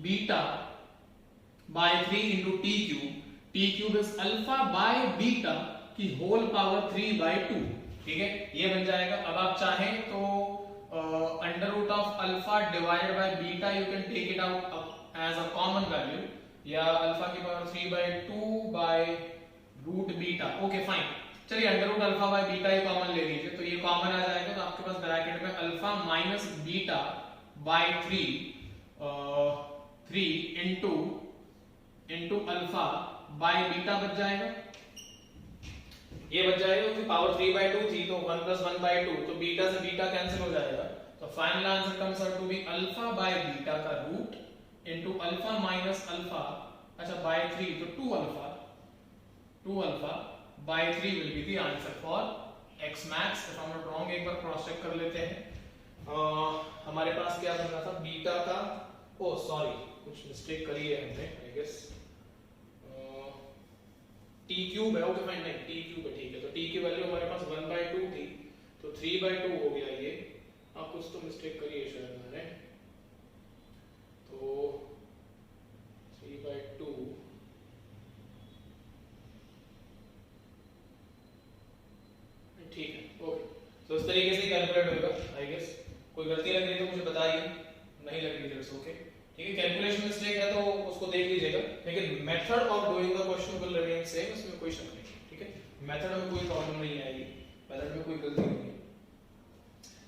beta by 3 into t cube is alpha by beta की होल पावर 3 बाय 2, ठीक है, ये बन जाएगा। अब आप चाहें तो under root of alpha divided by beta you can take it out as a common value, या अल्फा की power 3 by 2 by root beta. Okay fine, चलिए under root alpha by beta ये कॉमन ले लीजिए, तो ये कॉमन आ जाएगा। तो आपके पास ब्रैकेट में alpha minus beta by 3 into alpha by beta बच जाएगा, ये बच जाएगा क्योंकि पावर 3 बाय 2 थी तो 1 + 1 बाय 2, तो बीटा से बीटा कैंसिल हो जाएगा। तो final answer comes out to be alpha by beta का root into alpha minus alpha, अच्छा बाय 3 तो 2 alpha by 3 will be the answer for x max. if I'm not wrong, एक बार क्रॉस चेक कर लेते हैं। हमारे पास क्या बन रहा था बीटा का, ओ सॉरी कुछ मिस्टेक करी है हमने आई गेस, टी क्यूब है, ओके फाइन, नहीं टी क्यूब है, ठीक है। तो टी की वैल्यू हमारे पास 1/2 थी, तो 3/2 हो गया ये। कुछ तो मिस्टेक करी है शायद मैंने, तो 3/2 ठीक है, ओके। तो इस तरीके से कैलकुलेट होगा आई गेस। कोई गलती लग रही तो मुझे बताइए, नहीं लग रही तो ओके, ठीक है। कैलकुलेशन मिस्टेक है तो उसको देख लीजिएगा, लेकिन method of doing the question will remain same, इसमें कोई शक नहीं, ठीक है। मेथड में कोई प्रॉब्लम नहीं आएगी, मेथड में कोई गलती नहीं है।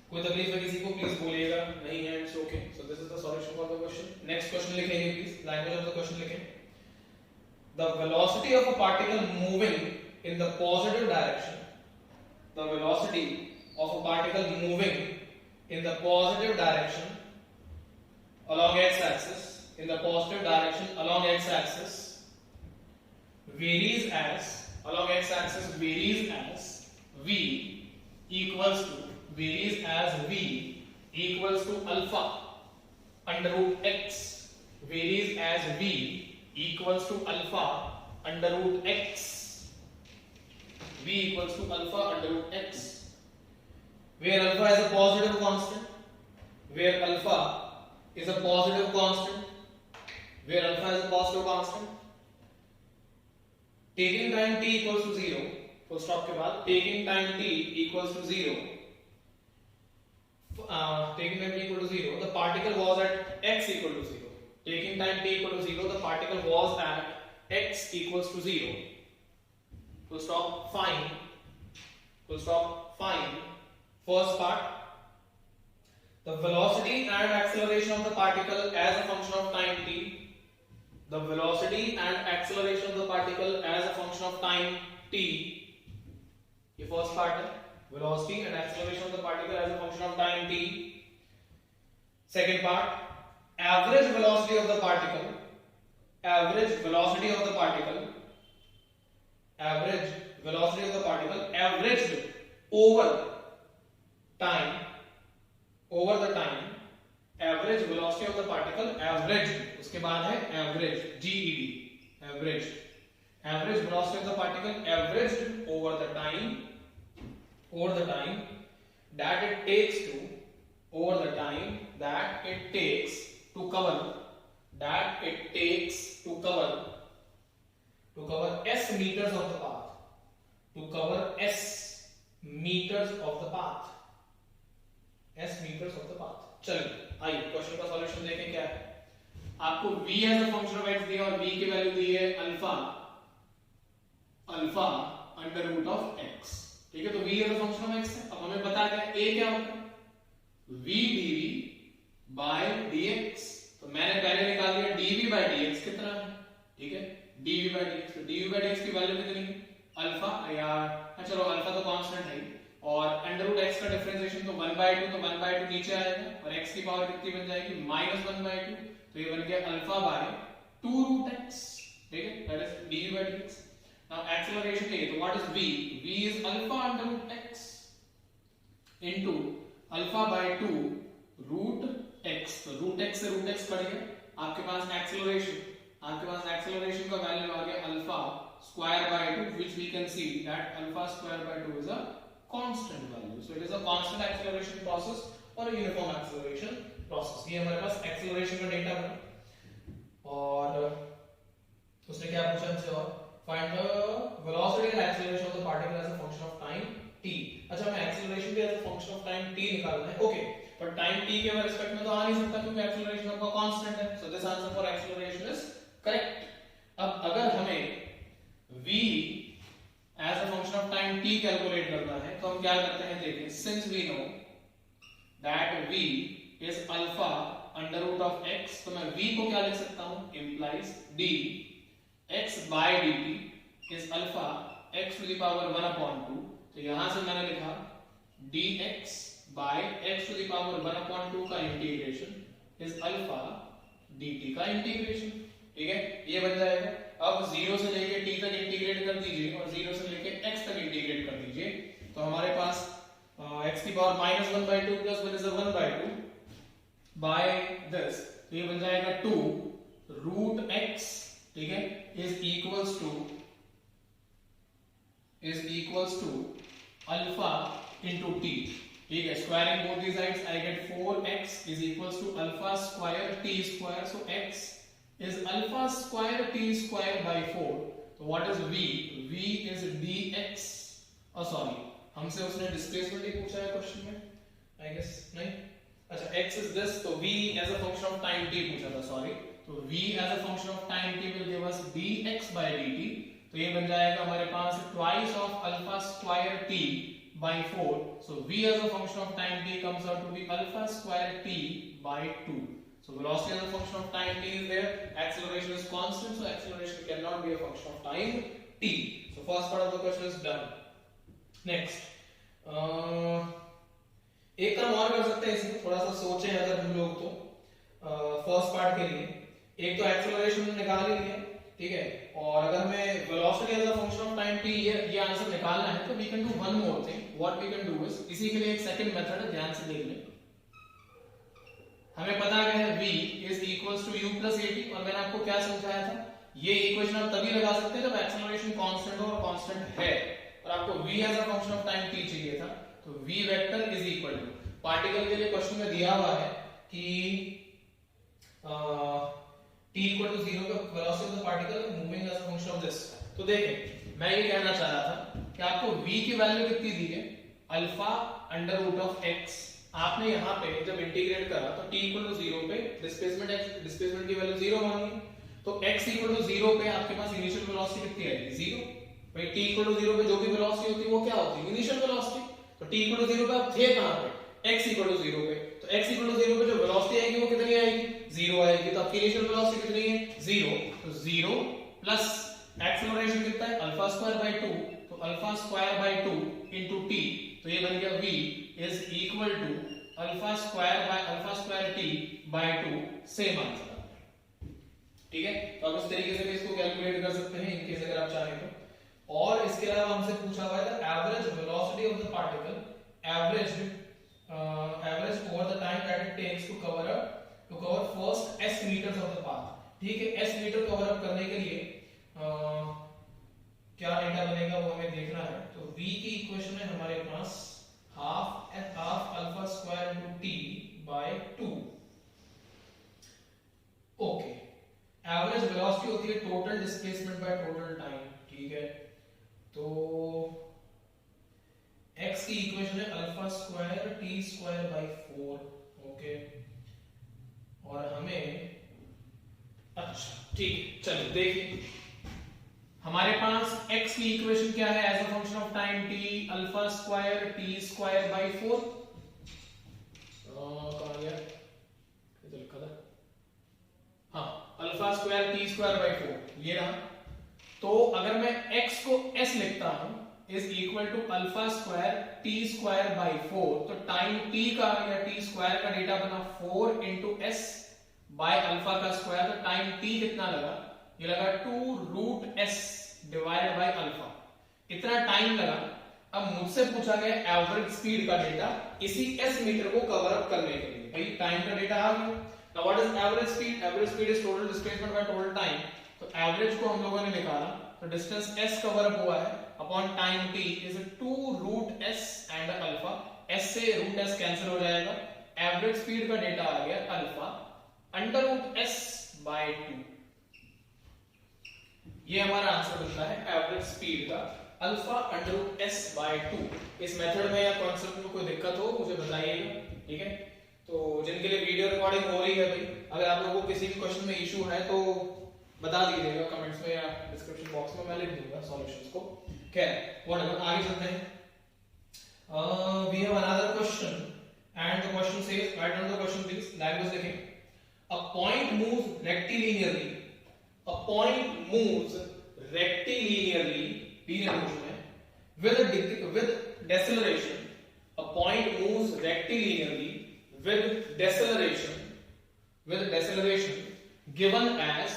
कोई तकलीफ है किसी को प्लीज बोलिएगा, नहीं है it's okay. So this is the solution for the question. Next question लिखेंगे please, language of the question लिखें। The velocity of a particle moving in the positive direction, the velocity of a particle moving in the positive direction along x-axis, in the positive direction along x-axis varies as, along x-axis varies as v equals to, varies as v equals to alpha under root x, varies as v equals to alpha under root x, v equals to alpha under root x, where alpha is a positive constant, where alpha is a positive constant, where alpha is a positive constant, taking time t equals to 0, full stop के बाद taking time t equals to 0, taking time t equal to 0, the particle was at x equal to 0, taking time t equal to 0, the particle was at x equals to 0. Full stop, fine. Full stop, fine. First part, the velocity and acceleration of the particle as a function of time t. The velocity and acceleration of the particle as a function of time t. ये first part है, velocity and acceleration of the particle as a function of time t. Second part, average velocity of the particle. Average velocity of the particle. Average velocity of the particle averaged over time, over the time, average velocity of the particle averaged, उसके बाद है average, GED, averaged, average velocity of the particle averaged over the time that it takes to, over the time that it takes to cover, that it takes to cover s meters of the path, to cover s meters of the path, s meters of the path। चलिए आइए क्वेश्चन का सॉल्यूशन देखें क्या है। आपको v as a function of x दिया और v की वैल्यू दी है alpha under root of x, ठीक है। तो v as a function of x है। अब हमें पता है a क्या होता है, v dv by dx, तो मैंने पहले निकाल दिया dv by dx कितना है, ठीक है, dv by dx। तो dv by dx की वैल्यू कितनी है अल्फा, यार चलो अल्फा तो कांस्टेंट है, और अंडर रूट x का डिफरेंशिएशन तो 1/2, तो 1/2 नीचे आएगा और x की पावर कितनी बन जाएगी -1/2, तो ये बन गया अल्फा बाय 2 रूट x, ठीक है, that is dv by dx। Now acceleration है, तो what is v, v is alpha under root x into alpha by 2 root x, तो रूट x से रूट x कट गया, आपके पास एक्सेलरेशन का वैल्यू आ गया alpha square by 2, which we can see that alpha square by 2 is a constant value, so it is a constant acceleration process or a uniform acceleration process। ये हमारे पास एक्सेलरेशन का डेटा है, और उसने क्या पूछा हमसे, और find the velocity and acceleration of the particle as a function of time t। अच्छा, मैं एक्सेलरेशन भी as a function of time t निकालना है, ओके, पर टाइम t के रिस्पेक्ट में तो आ नहीं सकता क्योंकि एक्सेलरेशन आपका कांस्टेंट है, so this answer for acceleration is correct. अब अगर हमें v as a function of time t calculate करना है तो हम क्या करते हैं, देखिए, since we know that v is alpha under root of x, तो मैं v को क्या लिख सकता हूं, implies d x by dt is alpha x to the power 1/2, तो यहां से मैंने लिखा dx by x to the power 1/2 का इंटीग्रेशन is alpha dt का इंटीग्रेशन, ठीक है, ये बन जाएगा। अब 0 से लेके t तक इंटीग्रेट कर दीजिए और 0 से लेके x तक इंटीग्रेट कर दीजिए, तो हमारे पास x की power -1/2 plus 1 is 1/2 by this, तो ये बन जाएगा 2 रूट x, ठीक है, is equals to alpha into t, ठीक है, squaring both the sides I get 4x is equals to alpha square t square, so x is alpha square t square by 4, तो what is v is dx, sorry हमसे उसने डिस्प्लेसमेंट ही पूछा है क्वेश्चन में, आई गेस नहीं, अच्छा x is this, तो v as a function of time t पूछा था, सॉरी, तो v as a function of time t will give us dx by dt, तो ये बन जाएगा हमारे पास twice of alpha square t by 4, so v as a function of time t comes out to be alpha square t by 2. So velocity as a function of time t is there, acceleration is constant, so acceleration cannot be a function of time t. So first part of the question is done. Next, एक काम और कर सकते हैं इसमें, थोड़ा सा सोचें अगर हम लोग, तो फर्स्ट पार्ट के लिए एक तो एक्सेलरेशन निकाल ही लिया, ठीक है, और अगर हमें velocity as a function of time t ये आंसर निकालना है, तो we can do one more thing, what we can do is, इसी के लिए एक सेकंड मेथड है, ध्यान से देख लें। हमें पता है v is equals to u plus at, और मैंने आपको क्या समझाया था, ये इक्वेशन आप तभी लगा सकते हैं जब एक्सेलरेशन कांस्टेंट हो, और कांस्टेंट है, और आपको v as a function of time t चाहिए था, तो v vector is equal to, particle के लिए क्वेश्चन में दिया हुआ है कि t इक्वल टू 0 पे velocity of the particle moving as a function of this, तो देखें मैं ये कहना चाह रहा था कि आपको v की वैल्यू कितनी दी है, alpha under root of x, आपने यहाँ पे जब इंटीग्रेट करा तो t इक्वल टू 0 पे डिस्प्लेसमेंट की वैल्यू 0 मांगी, तो x इक्वल टू 0 पे आपके पास इनिशियल वेलोसिटी कितनी आएगी, 0, भाई t इक्वल टू 0 पे जो भी वेलोसिटी होती है वो क्या होती है, इनिशियल वेलोसिटी, तो t इक्वल टू 0 पे आप थे कहां पे, x इक्वल टू 0 पे, तो x इक्वल टू 0 पे जो वेलोसिटी आएगी वो कितनी आएगी, 0 आएगी, तो आपकी इनिशियल वेलोसिटी कितनी है, 0, तो 0 प्लस एक्सेलरेशन कितना है, अल्फा स्क्वायर बाय 2, तो alpha square by 2 into t, तो ये बन गया v is equal to alpha square t by 2, same answer, ठीक है, तो आप इस तरीके से भी इसको कैलकुलेट कर सकते हैं इनकेस अगर आप चाहें तो। और इसके अलावा हमसे पूछा हुआ है average velocity of the particle, average over the time that it takes to cover first s metres of the path, ठीक है, s मीटर कवर अप करने के लिए क्या डेटा बनेगा वो हमें देखना है, तो v की इक्वेशन है हमारे पास half alpha square into t by 2, okay, average velocity होती है total displacement by total time, ठीक है, तो x की इक्वेशन है alpha square t square by 4, okay, और हमें, अच्छा ठीक, चलो देखिए हमारे पास x की इक्वेशन क्या है, as a function of time t alpha square t square by 4, कहां गया, इधर लिखा था, हाँ, alpha square t square by 4 ये रहा, तो अगर मैं x को s लिखता हूं is equal to alpha square t square by 4, तो टाइम t का या t स्क्वायर का डेटा बना 4 इनटू s बाय अल्फा का स्क्वायर, तो टाइम t कितना लगा, ये लगा 2 root s divided by alpha, इतना टाइम लगा। अब मुझसे पूछा गया एवरेज स्पीड का डेटा इसी s मीटर को कवर अप करने के लिए, भाई टाइम का डेटा आ गया, now what is average speed, average speed is total displacement by total time, तो एवरेज को हम लोगों ने निकाला, तो डिस्टेंस s कवर अप हुआ है upon time t is 2 root s and alpha, s से रूट s कैंसिल हो जाएगा, एवरेज स्पीड का डेटा आ गया alpha under root s by 2, ये हमारा आंसर बनता है एवरेज स्पीड का alpha under root s by 2। इस मेथड में या कॉन्सेप्ट में कोई दिक्कत हो मुझे बताइएगा, ठीक है, तो जिनके लिए वीडियो रिकॉर्डिंग हो रही है भाई, अगर आप लोगों को किसी भी क्वेश्चन में इशू है तो बता दीजिएगा कमेंट्स में या डिस्क्रिप्शन बॉक्स में, मैं लिख दूंगा सॉल्यूशंस को। खैर व्हाटएवर, आगे चलते हैं। We have another question and the question says, write down the question please, language देखें, a point moves rectilinearly, a point moves rectilinearly, linear motion है, with deceleration, a point moves rectilinearly with deceleration given as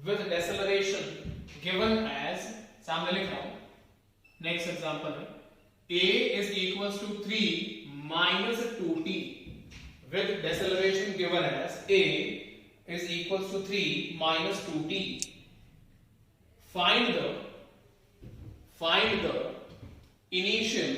with deceleration given as, सामने लिख रहा हूं नेक्स्ट एग्जांपल है a is equals to 3 minus 2t with deceleration given as a is equals to 3 minus 2t. Find the initial